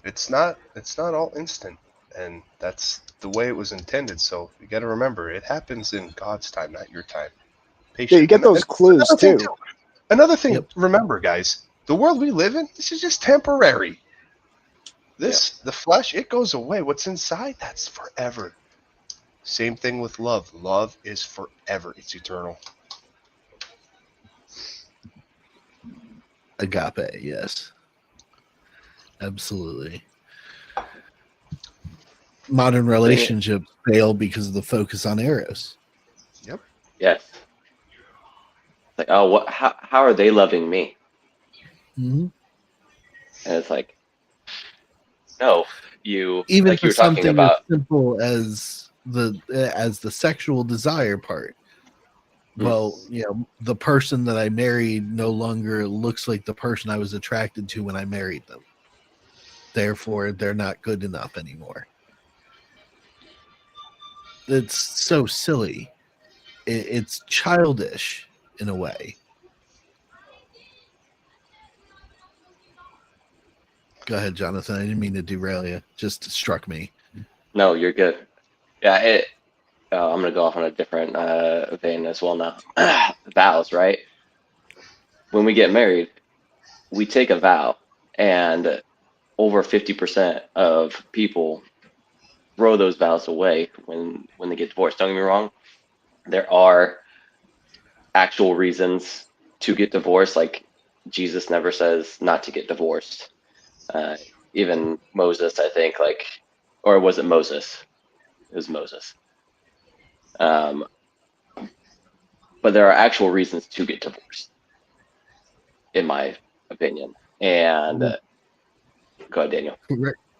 it's not all instant, and that's the way it was intended. So you got to remember, it happens in God's time, not your time. Yeah, you Patient. get those clues too. Another thing, Yep. remember, guys, The world we live in, this is just temporary. The flesh, it goes away. What's inside, that's forever. Same thing with love. Love is forever. It's eternal. Agape, yes. Absolutely. Modern relationships fail because of the focus on eros. Yep. Yes. Like, oh, what? How are they loving me? Mm-hmm. And it's like, no, you Even like for you were talking something about. as simple as the sexual desire part. Well, you know, the person that I married no longer looks like the person I was attracted to when I married them. Therefore, they're not good enough anymore. It's so silly. It's childish in a way. Go ahead, Jonathan. I didn't mean to derail you. Just struck me. No, you're good. Yeah, I'm gonna go off on a different vein as well now. Vows, right? When we get married, we take a vow, and over 50% of people throw those vows away when they get divorced. Don't get me wrong, there are actual reasons to get divorced. Like Jesus never says not to get divorced. Uh, Even Moses, I think, or was it Moses? It was Moses. Um, but there are actual reasons to get divorced, in my opinion. And go ahead, Daniel.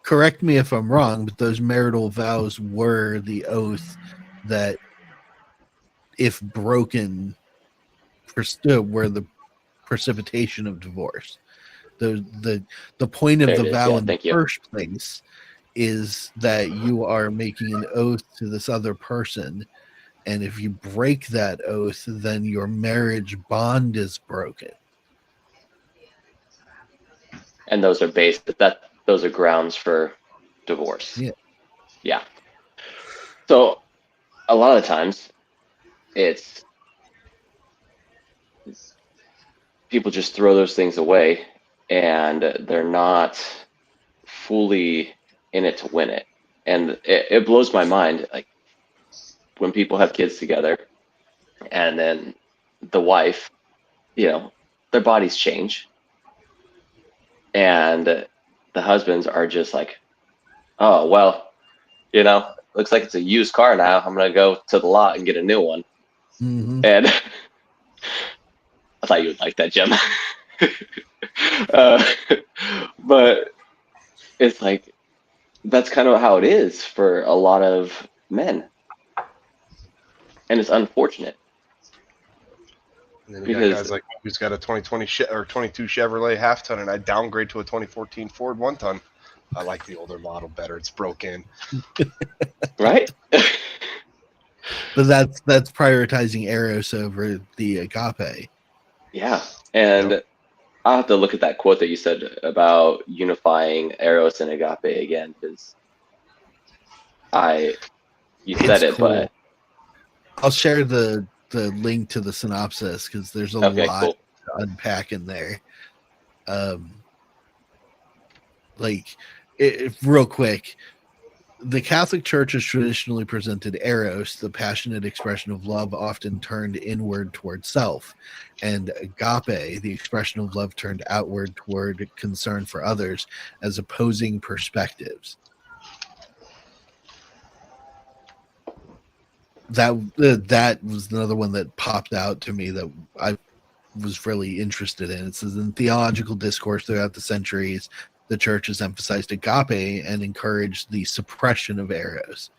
Correct me if I'm wrong, but those marital vows were the oath that, if broken, were the precipitation of divorce. The point of There the it is. vow Yeah, in the thank you. first place is that you are making an oath to this other person, and if you break that oath, then your marriage bond is broken. And those are grounds for divorce. Yeah. Yeah. So a lot of times it's people just throw those things away, and they're not fully in it to win it. And it blows my mind, like when people have kids together, and then the wife, their bodies change, and the husbands are just like, oh well, looks like it's a used car now. I'm gonna go to the lot and get a new one. Mm-hmm. And I thought you would like that, Jim. But it's like that's kind of how it is for a lot of men, and it's unfortunate And then you got because guys like me who's got a 2020 or 22 Chevrolet half ton, and I downgrade to a 2014 Ford 1 ton. I like the older model better. It's broken. right. But that's prioritizing eros over the agape. Yeah, and Yep. I'll have to look at that quote that you said about unifying eros and agape again, because you said It's it, cool. but I'll share the link to the synopsis because there's a okay, lot cool. to unpack in there. Real quick, the Catholic Church has traditionally presented eros, the passionate expression of love often turned inward toward self, and agape, the expression of love turned outward toward concern for others, as opposing perspectives. That was another one that popped out to me that I was really interested in. It says, in theological discourse throughout the centuries, the church has emphasized agape and encouraged the suppression of eros.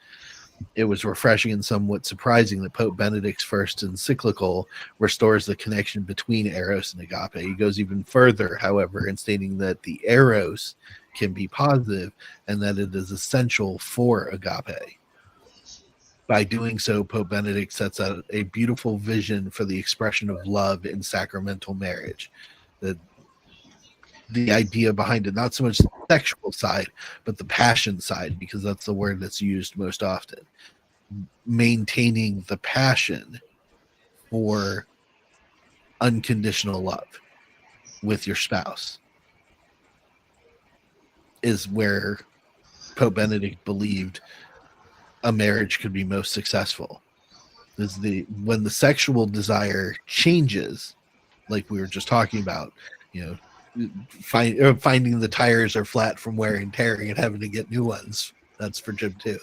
It was refreshing and somewhat surprising that Pope Benedict's first encyclical restores the connection between eros and agape. He goes even further, however, in stating that the eros can be positive and that it is essential for agape. By doing so, Pope Benedict sets out a beautiful vision for the expression of love in sacramental marriage. The idea behind it, not so much the sexual side, but the passion side, because that's the word that's used most often. Maintaining the passion for unconditional love. with your spouse is where Pope Benedict believed a marriage could be most successful. Is when the sexual desire changes, like we were just talking about, finding the tires are flat from wear and tearing and having to get new ones. That's for Jim too.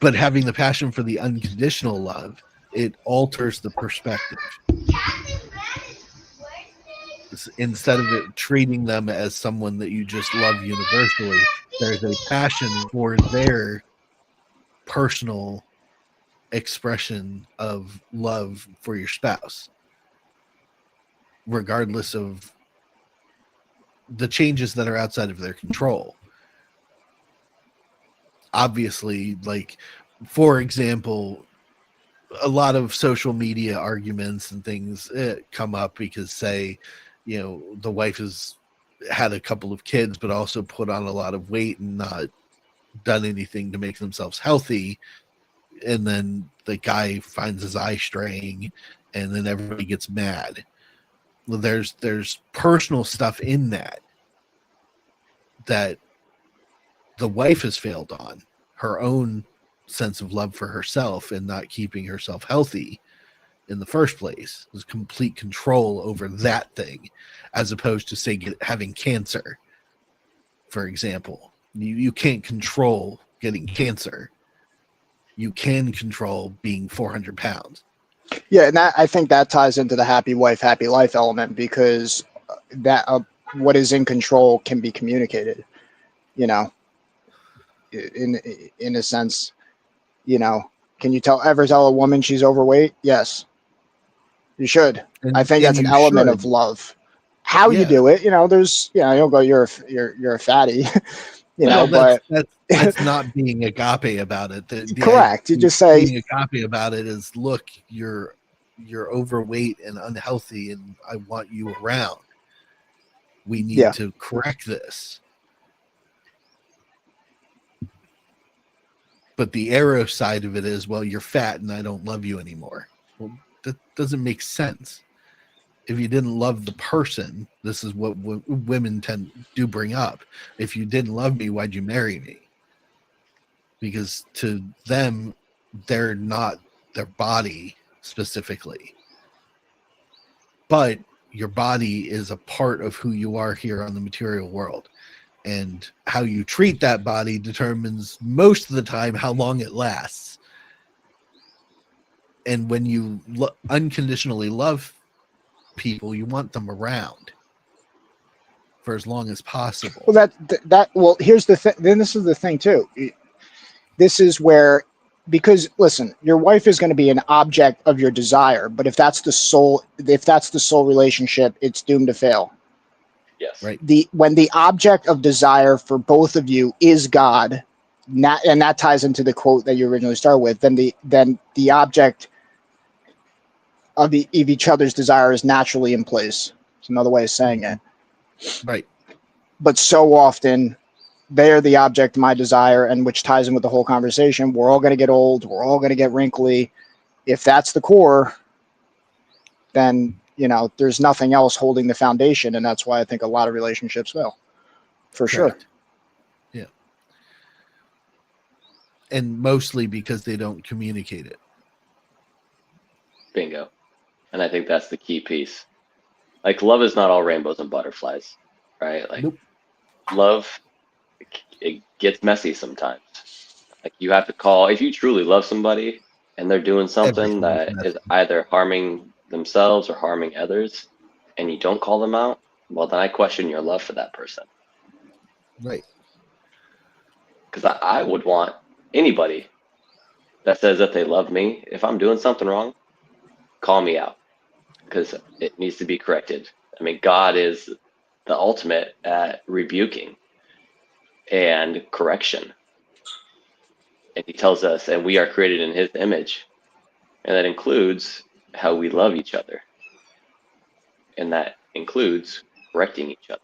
But having the passion for the unconditional love, it alters the perspective. Instead of it treating them as someone that you just love universally, there's a passion for their personal expression of love for your spouse, regardless of the changes that are outside of their control. Obviously, like, for example, a lot of social media arguments and things come up because, say, the wife has had a couple of kids, but also put on a lot of weight and not done anything to make themselves healthy. And then the guy finds his eye straying, and then everybody gets mad. Well, there's personal stuff in that the wife has failed on, her own sense of love for herself and not keeping herself healthy in the first place. There's complete control over that thing, as opposed to, say, having cancer, for example. You can't control getting cancer. You can control being 400 pounds. Yeah, and I think that ties into the happy wife, happy life element, because that what is in control can be communicated. In a sense, can you ever tell a woman she's overweight? Yes, you should. I think that's an element of love. How you do it, there's, you'll go, you're a fatty, but that's not being agape about it. Correct. You just say being agape about it is, look, you're overweight and unhealthy, and I want you around. We need to correct this. But the arrow side of it is, well, you're fat and I don't love you anymore. Well, that doesn't make sense. If you didn't love the person, this is what women do bring up. If you didn't love me, why'd you marry me? Because to them, they're not their body specifically. But your body is a part of who you are here on the material world. And how you treat that body determines most of the time how long it lasts. And when you unconditionally love people, you want them around for as long as possible. Well, here's the thing. Then this is the thing too. This is where, because listen, your wife is going to be an object of your desire, but if that's the sole relationship, it's doomed to fail. Yes. Right. When the object of desire for both of you is God, and that ties into the quote that you originally started with, then the object of each other's desire is naturally in place. It's another way of saying it. Right. But so often they are the object of my desire, and which ties in with the whole conversation. We're all going to get old. We're all going to get wrinkly. If that's the core, then, there's nothing else holding the foundation. And that's why I think a lot of relationships fail. For Correct. Sure. Yeah. And mostly because they don't communicate it. Bingo. And I think that's the key piece. Like, love is not all rainbows and butterflies, right? Like, Nope. Love, it gets messy sometimes. Like, you have to call, if you truly love somebody and they're doing something that is either harming themselves or harming others, and you don't call them out, well, then I question your love for that person. Right. Because I would want anybody that says that they love me, if I'm doing something wrong, call me out, because it needs to be corrected. I mean, God is the ultimate at rebuking and correction. And he tells us, and we are created in his image. And that includes how we love each other. And that includes correcting each other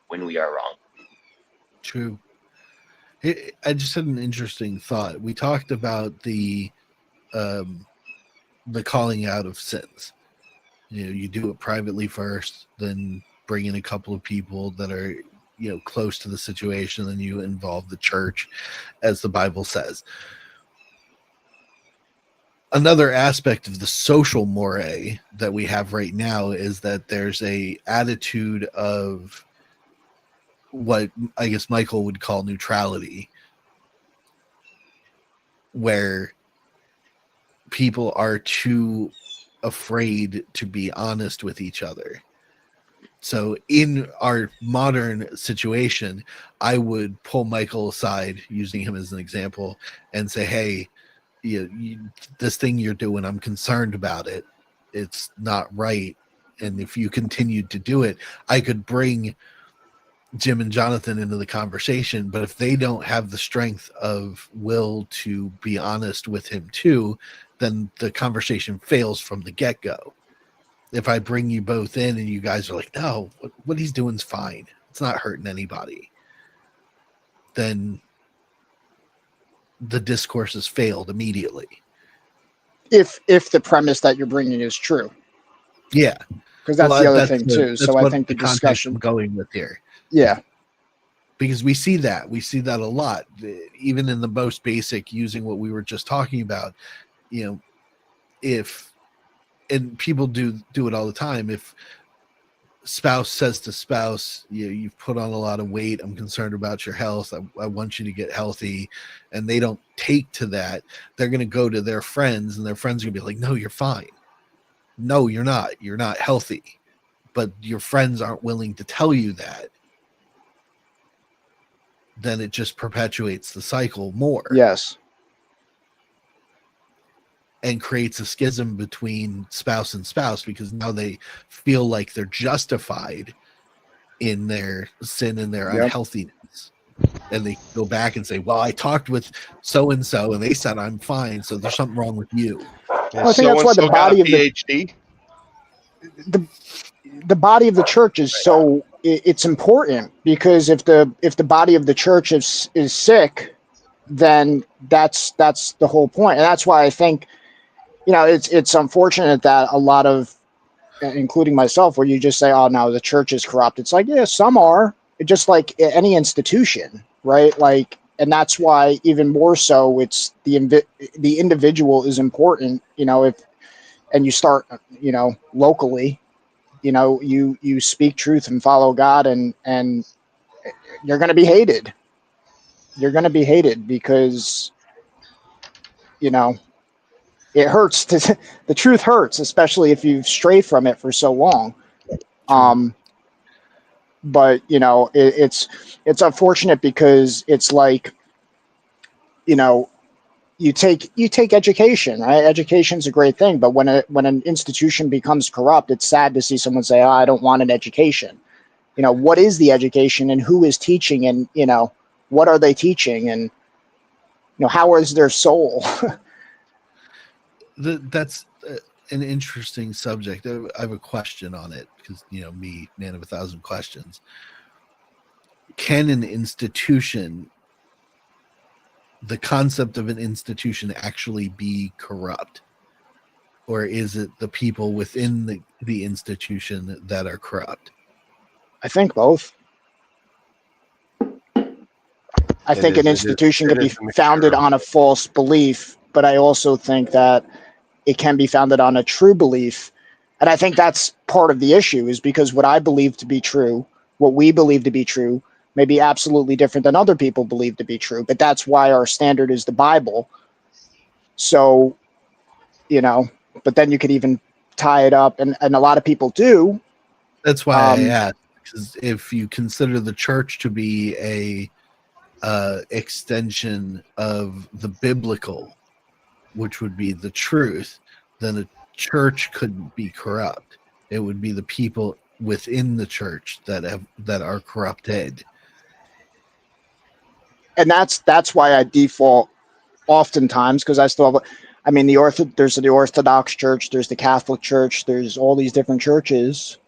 when we are wrong. True. I just had an interesting thought. We talked about the calling out of sins, You do it privately first, then bring in a couple of people that are, close to the situation, then you involve the church, as the Bible says. Another aspect of the social moray that we have right now is that there's a attitude of what I guess Michael would call neutrality, where people are too afraid to be honest with each other. So in our modern situation, I would pull Michael aside, using him as an example, and say, hey, this thing you're doing, I'm concerned about it. It's not right. And if you continued to do it, I could bring Jim and Jonathan into the conversation, but if they don't have the strength of will to be honest with him too, then the conversation fails from the get-go. If I bring you both in and you guys are like, no, what he's doing is fine, it's not hurting anybody, then the discourse has failed immediately. If the premise that you're bringing is true. Yeah. Because that's the other thing too. So I think the discussion I'm going with here. Yeah. Because we see that a lot, even in the most basic, using what we were just talking about, and people do it all the time. If spouse says to spouse, you've put on a lot of weight, I'm concerned about your health, I want you to get healthy, and they don't take to that, they're going to go to their friends, and their friends are going to be like, no, you're fine. No, you're not healthy. But your friends aren't willing to tell you that. Then it just perpetuates the cycle more. Yes. And creates a schism between spouse and spouse, because now they feel like they're justified in their sin and their unhealthiness. And they go back and say, well, I talked with so-and-so and they said I'm fine, so there's something wrong with you. Well, I think that's why the body of the body of the church is so it's important, because if the body of the church is sick, then that's the whole point. And that's why I think, it's unfortunate that a lot of, including myself, where you just say, oh no, the church is corrupt. It's like, yeah, some are. It's just like any institution, right? Like, and that's why even more so, it's the individual is important. And you start, locally, you speak truth and follow God, and you're going to be hated. You're going to be hated because, it hurts. The truth hurts, especially if you've strayed from it for so long. But it's unfortunate, because it's like, you take education, right? Education's a great thing, but when an institution becomes corrupt, it's sad to see someone say, oh, I don't want an education. What is the education, and who is teaching, and what are they teaching, and how is their soul? That's an interesting subject. I have a question on it, because me, man of 1,000 questions. Can an institution, the concept of an institution, actually be corrupt, or is it the people within the institution that are corrupt? I think both. I think an institution can be founded on a false belief, but I also think that it can be founded on a true belief. And I think that's part of the issue, is because what I believe to be true, what we believe to be true, may be absolutely different than other people believe to be true. But that's why our standard is the Bible. So, but then you could even tie it up, and a lot of people do. That's why I asked, because if you consider the church to be a extension of the biblical, which would be the truth, then a church couldn't be corrupt. It would be the people within the church that are corrupted. And that's why I default oftentimes, because I still have, there's the Orthodox Church, there's the Catholic Church, there's all these different churches.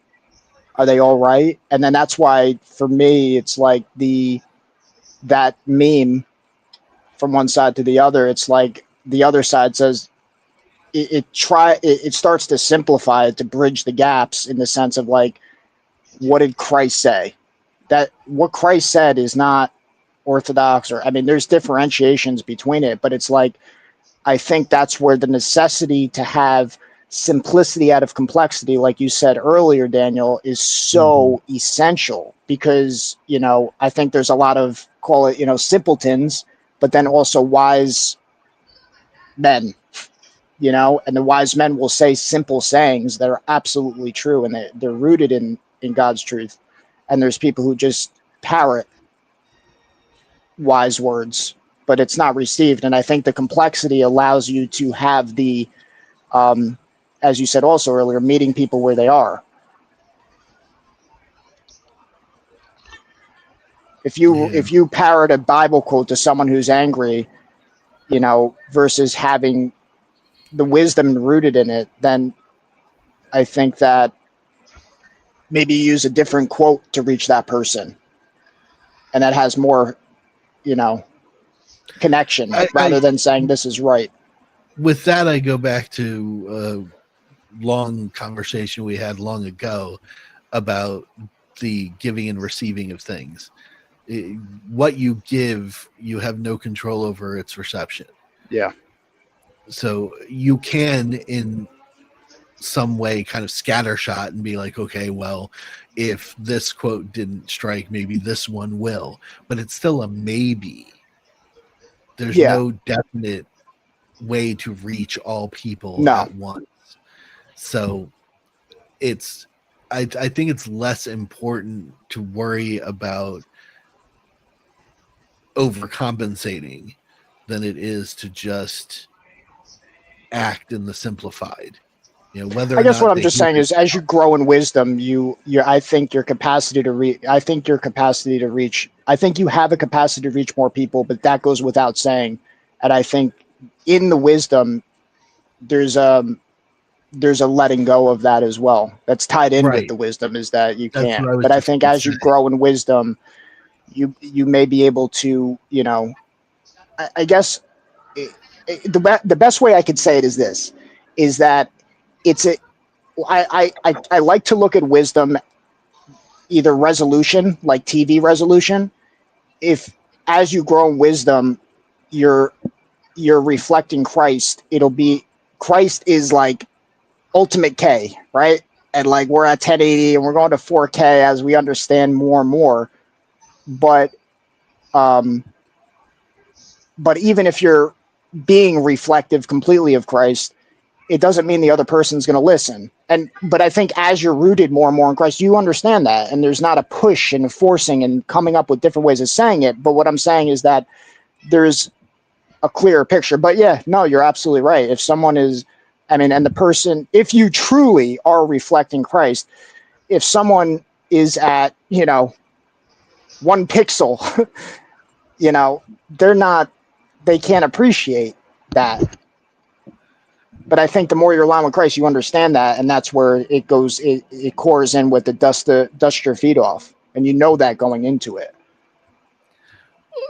Are they all right? And then that's why, for me, it's like that meme from one side to the other. It's like the other side says, it starts to simplify it, to bridge the gaps, in the sense of like, what did Christ say? That what Christ said is not orthodox, or I mean, there's differentiations between it, but it's like, I think that's where the necessity to have simplicity out of complexity, like you said earlier, Daniel, is so essential, because, you know, I think there's a lot of, call it, you know, simpletons, but then also wise men, you know, and the wise men will say simple sayings that are absolutely true, and they're rooted in God's truth. And there's people who just parrot wise words, but it's not received. And I think the complexity allows you to have the, as you said also earlier, meeting people where they are. If you parrot a Bible quote to someone who's angry, you know, versus having the wisdom rooted in it, then I think that maybe use a different quote to reach that person, and that has more, you know, connection, rather than saying this is right. With that, I go back to a long conversation we had long ago about the giving and receiving of things. What you give, you have no control over its reception. Yeah. So you can, in some way, kind of scattershot and be like, okay, well, if this quote didn't strike, maybe this one will. But it's still a maybe. There's no definite way to reach all people at once. So it's, I think it's less important to worry about overcompensating than it is to just act in the simplified. You know, whether I guess what I'm just saying is, as you grow in wisdom, I think your capacity to reach, I think you have a capacity to reach more people, but that goes without saying. And I think in the wisdom, there's a letting go of that as well. That's tied in with the wisdom, is that you can't. But I think as you grow in wisdom, you may be able to, you know, I guess the best way I could say it is this, is that I like to look at wisdom, either resolution, like TV resolution. If as you grow in wisdom, you're reflecting Christ, Christ is like ultimate K, right? And like we're at 1080 and we're going to 4K as we understand more and more. But even if you're being reflective completely of Christ, it doesn't mean the other person's going to listen. But I think as you're rooted more and more in Christ, you understand that, and there's not a push and forcing and coming up with different ways of saying it. But what I'm saying is that there's a clearer picture. But yeah, no, you're absolutely right. If someone is, I mean, and the person, if you truly are reflecting Christ, if someone is at, you know, 1 pixel, you know, they can't appreciate that. But I think the more you're aligned with Christ, you understand that, and that's where it goes. It cores in with the dust your feet off, and you know that going into it.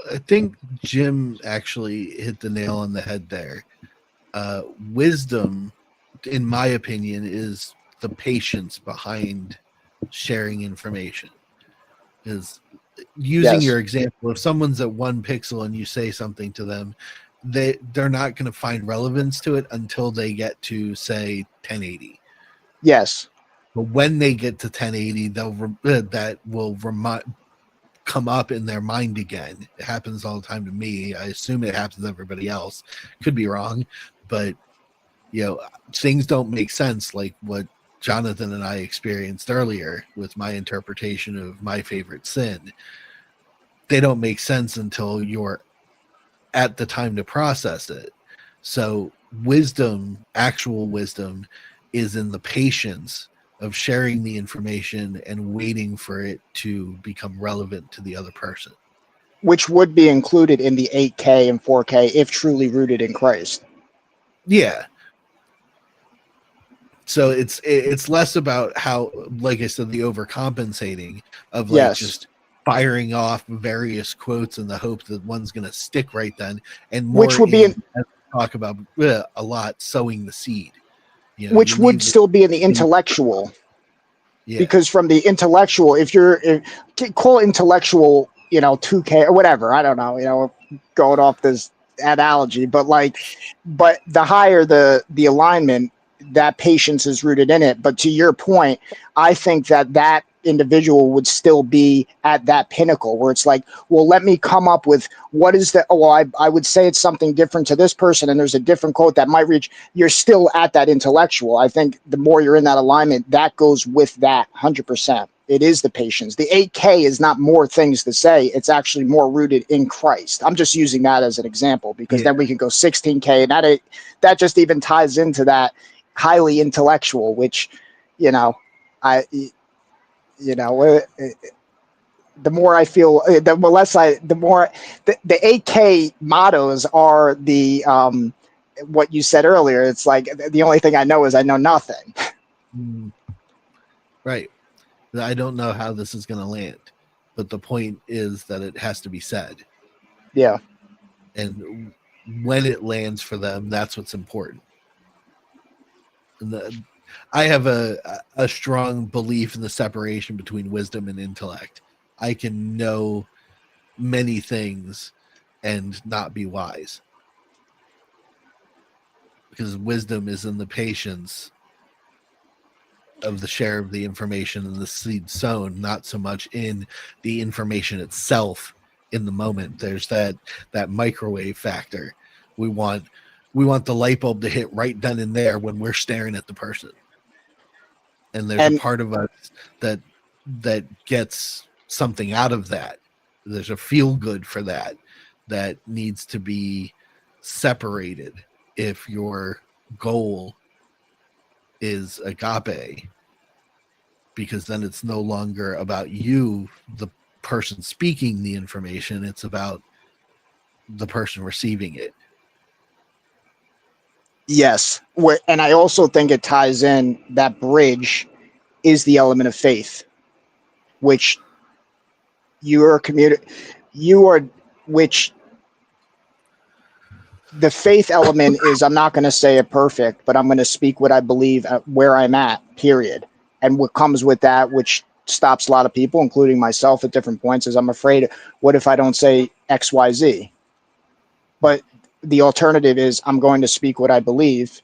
I think Jim actually hit the nail on the head there. Wisdom, in my opinion, is the patience behind sharing information. Is using your example, if someone's at 1 pixel and you say something to them, they're not going to find relevance to it until they get to, say, 1080. Yes. But when they get to 1080, that will come up in their mind again. It happens all the time to me. I assume it happens to everybody else. Could be wrong, but you know, things don't make sense, like what Jonathan and I experienced earlier with my interpretation of my favorite sin. They don't make sense until you're at the time to process it. So wisdom, actual wisdom, is in the patience of sharing the information and waiting for it to become relevant to the other person. Which would be included in the 8K and 4K if truly rooted in Christ. Yeah. So it's less about how, like I said, the overcompensating of like just firing off various quotes in the hope that one's going to stick right then, and more which would be talk about a lot, sowing the seed. You know, which you would leave still be in the intellectual. yeah, Because from the intellectual, if call intellectual, 2K or whatever, I don't know, going off this analogy, but the higher the alignment, that patience is rooted in it. But to your point, I think that individual would still be at that pinnacle where it's like, well, let me come up with what is the, I would say it's something different to this person, and there's a different quote that might reach. You're still at that intellectual. I think the more you're in that alignment, that goes with that 100%. It is the patience. The 8K is not more things to say. It's actually more rooted in Christ. I'm just using that as an example, because then we can go 16K, and that just even ties into that highly intellectual, which, the more I feel, the more the 8K mottos are what you said earlier. It's like the only thing I know is I know nothing. right. I don't know how this is going to land, but the point is that it has to be said. Yeah. And when it lands for them, that's what's important. And I have a strong belief in the separation between wisdom and intellect. I can know many things and not be wise, because wisdom is in the patience of the share of the information and the seed sown, not so much in the information itself in the moment. There's that microwave factor. We want the light bulb to hit right then and there when we're staring at the person. And there's a part of us that gets something out of that. There's a feel good for that needs to be separated. If your goal is agape, because then it's no longer about you, the person speaking the information. It's about the person receiving it. Yes. And I also think it ties in, that bridge is the element of faith, which which the faith element is, I'm not going to say it perfect, but I'm going to speak what I believe at where I'm at, period. And what comes with that, which stops a lot of people, including myself at different points, is I'm afraid, what if I don't say XYZ? But the alternative is, I'm going to speak what I believe,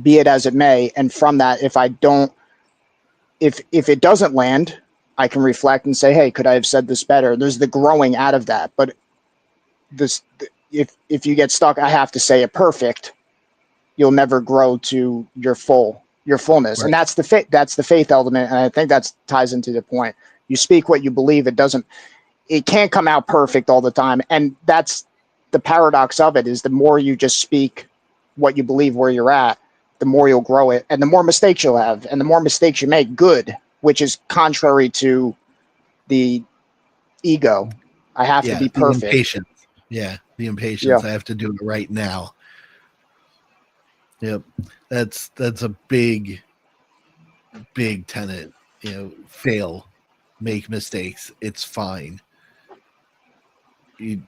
be it as it may. And from that, if it doesn't land, I can reflect and say, hey, could I have said this better? There's the growing out of that. But if you get stuck, I have to say it perfect, you'll never grow to your fullness. Right. And that's the faith element. And I think that ties into the point. You speak what you believe. It can't come out perfect all the time. And that's the paradox of it, is the more you just speak what you believe where you're at, the more you'll grow it, and the more mistakes you'll have, and the more mistakes you make, good, which is contrary to the ego. I have to be perfect. The impatience. Yeah, the impatience. I have to do it right now. Yep, that's a big tenet. Fail, make mistakes. It's fine.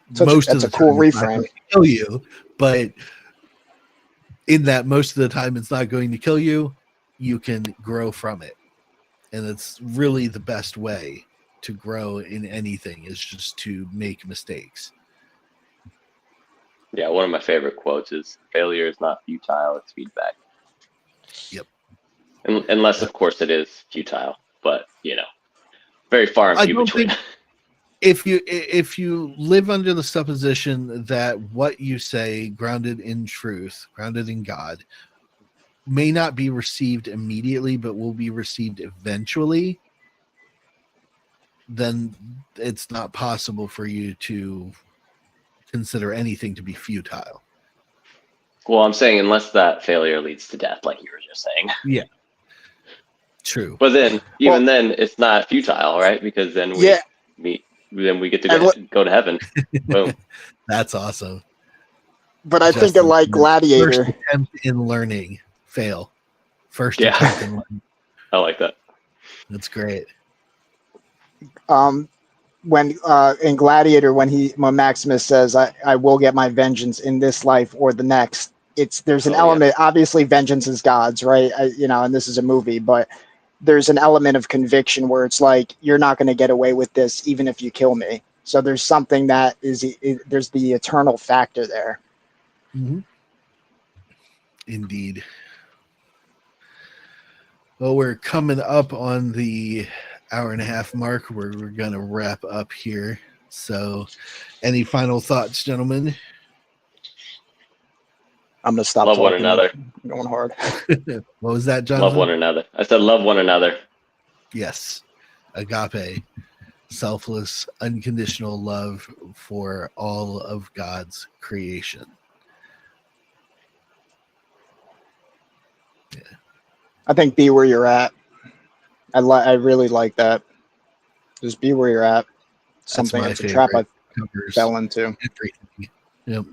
That's a cool reframe. Kill you, but in that, most of the time it's not going to kill you. You can grow from it, and it's really the best way to grow in anything, is just to make mistakes. Yeah, one of my favorite quotes is, failure is not futile, it's feedback. Yep. Unless, of course, it is futile, but very far and few between. If you live under the supposition that what you say, grounded in truth, grounded in God, may not be received immediately, but will be received eventually, then it's not possible for you to consider anything to be futile. Well, I'm saying, unless that failure leads to death, like you were just saying. Yeah. True. But then, then, it's not futile, right? Because then we get to go to heaven. Boom. That's awesome. But I think like Gladiator. First attempt in learning, fail. First attempt in learning. I like that. That's great. when in Gladiator, when Maximus says, I will get my vengeance in this life or the next. There's an element, obviously vengeance is God's, right? And this is a movie, but there's an element of conviction where it's like, you're not going to get away with this even if you kill me. So there's something that there's the eternal factor there. Mm-hmm. Indeed. Well, we're coming up on the hour-and-a-half mark where we're going to wrap up here. So any final thoughts, gentlemen? I'm going to stop Love talking. one another. I'm going hard. What was that, Jonathan? Love one another. I said love one another. Yes. Agape. Selfless, unconditional love for all of God's creation. Yeah. I think be where you're at. I really like that. Just be where you're at. Something that's a trap I fell into. Everything. Yep.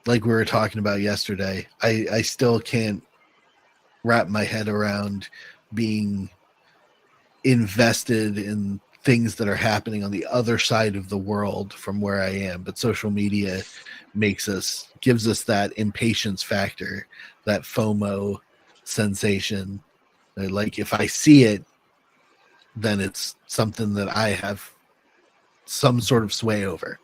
Like we were talking about yesterday, I still can't wrap my head around being invested in things that are happening on the other side of the world from where I am. But social media gives us that impatience factor, that FOMO sensation. Like if I see it, then it's something that I have some sort of sway over.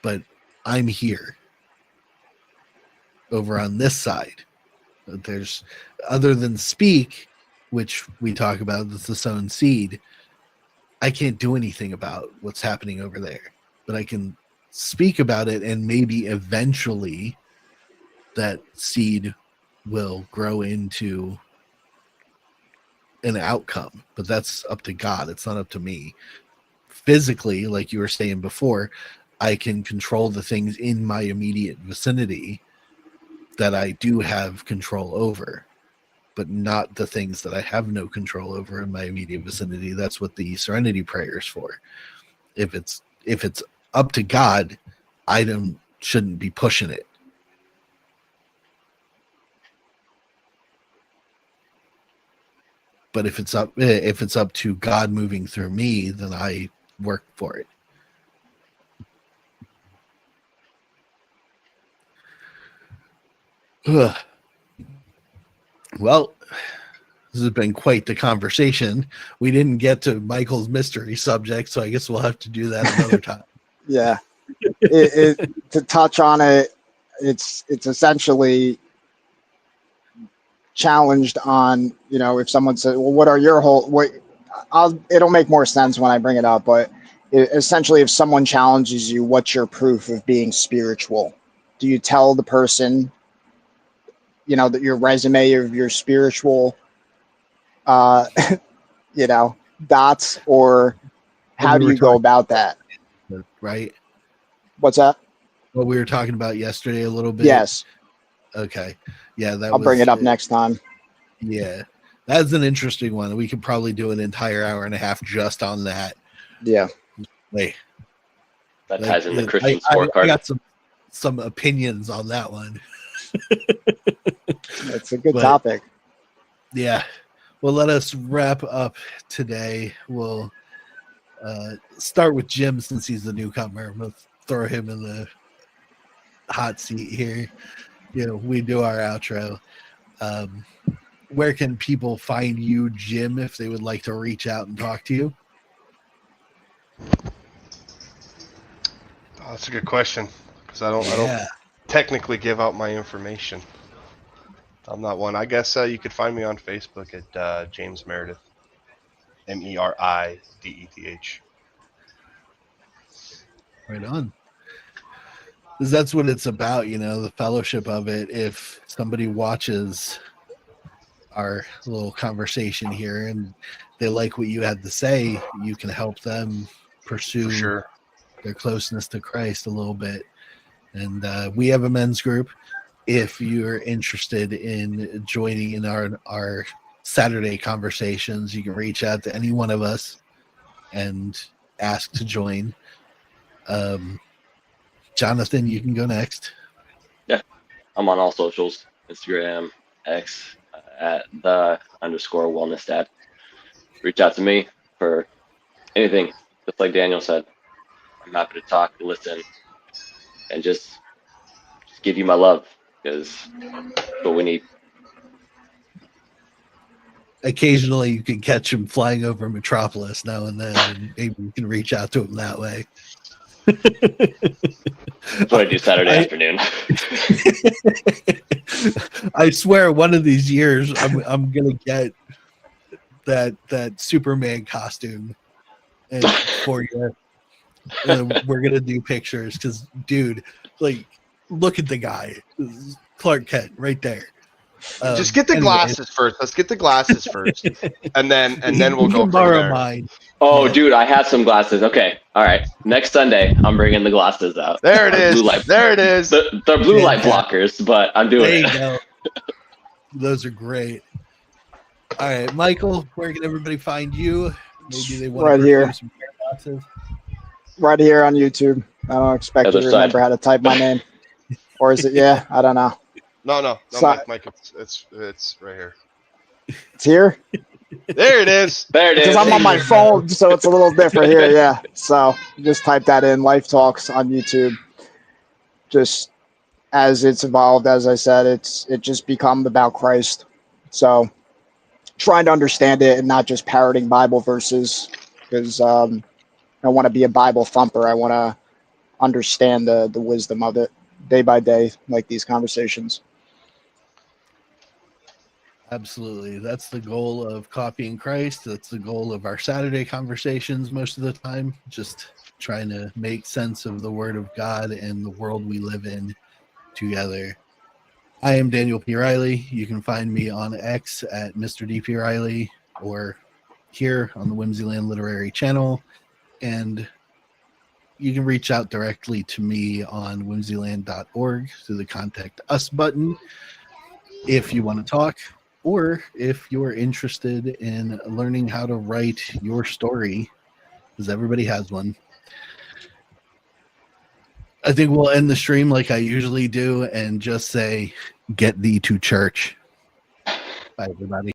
But I'm here over on this side. There's, other than speak, which we talk about, that's the sown seed, I can't do anything about what's happening over there. But I can speak about it, and maybe eventually that seed will grow into an outcome. But that's up to God. It's not up to me. Physically, like you were saying before, I can control the things in my immediate vicinity that I do have control over, but not the things that I have no control over in my immediate vicinity. That's what the Serenity Prayer is for. If it's up to God, I shouldn't be pushing it. But if it's up to God moving through me, then I work for it. Ugh. Well, this has been quite the conversation. We didn't get to Michael's mystery subject, so I guess we'll have to do that another time. Yeah. To touch on it, it's essentially challenged on, if someone said, well, what are your it'll make more sense when I bring it up, but essentially if someone challenges you, what's your proof of being spiritual? Do you tell the person, that your resume of your spiritual, dots, or how do you go about that? Right. What's that? What we were talking about yesterday a little bit. Yes. Okay. Yeah. I'll bring it up next time. Yeah. That's an interesting one. We could probably do an entire hour and a half just on that. Yeah. That ties in the Christian scorecard. I got some opinions on that one. It's a good topic. Yeah. Well, let us wrap up today. We'll start with Jim since he's the newcomer. We'll throw him in the hot seat here. We do our outro. Where can people find you, Jim, if they would like to reach out and talk to you? Oh, that's a good question, because I don't technically give out my information. I'm not one. I guess you could find me on Facebook at James Meredith, MERIDETH. Right on. Because that's what it's about, the fellowship of it. If somebody watches our little conversation here and they like what you had to say, you can help them pursue their closeness to Christ a little bit. And we have a men's group. If you're interested in joining in our Saturday conversations, you can reach out to any one of us and ask to join. Jonathan, you can go next. Yeah, I'm on all socials, Instagram, X, at _wellness dad. reach out to me for anything. Just like Daniel said, I'm happy to talk, listen, and just give you my love, because that's what we need. Occasionally, you can catch him flying over Metropolis now and then, and maybe you can reach out to him that way. That's what I do Saturday afternoon. I swear, one of these years, I'm gonna get that Superman costume and for you. We're gonna do pictures because, dude, like, look at the guy, Clark Kent, right there. Just get the glasses first. Let's get the glasses first, and then we'll go from borrow there. mine. Oh, Yeah. dude, I have some glasses. Okay, all right. Next Sunday, I'm bringing the glasses out. There it is. Blue light. There it is. They're blue light blockers, but I'm doing There you it. go. Those are great. All right, Michael, where can everybody find you? Maybe they want Right to here. some boxes. Right here on YouTube. I don't expect you Other to side. remember how to type my name. Or is it? Yeah, I don't know. No, So- Mike, it's right here. It's here? There it is. There it is. Because I'm on my phone, so it's a little different here. Yeah. So just type that in, Life Talks on YouTube. Just as it's evolved, as I said, it just become about Christ. So trying to understand it and not just parroting Bible verses, because I want to be a Bible thumper. I want to understand the wisdom of it day by day, like these conversations. Absolutely. That's the goal of Copying Christ. That's the goal of our Saturday conversations most of the time. Just trying to make sense of the Word of God and the world we live in together. I am Daniel P. Riley. You can find me on X at Mr. DP Riley or here on the Whimsyland Literary Channel. And you can reach out directly to me on whimsyland.org through the Contact Us button if you want to talk, or if you're interested in learning how to write your story, because everybody has one. I think we'll end the stream like I usually do and just say, get thee to church. Bye, everybody.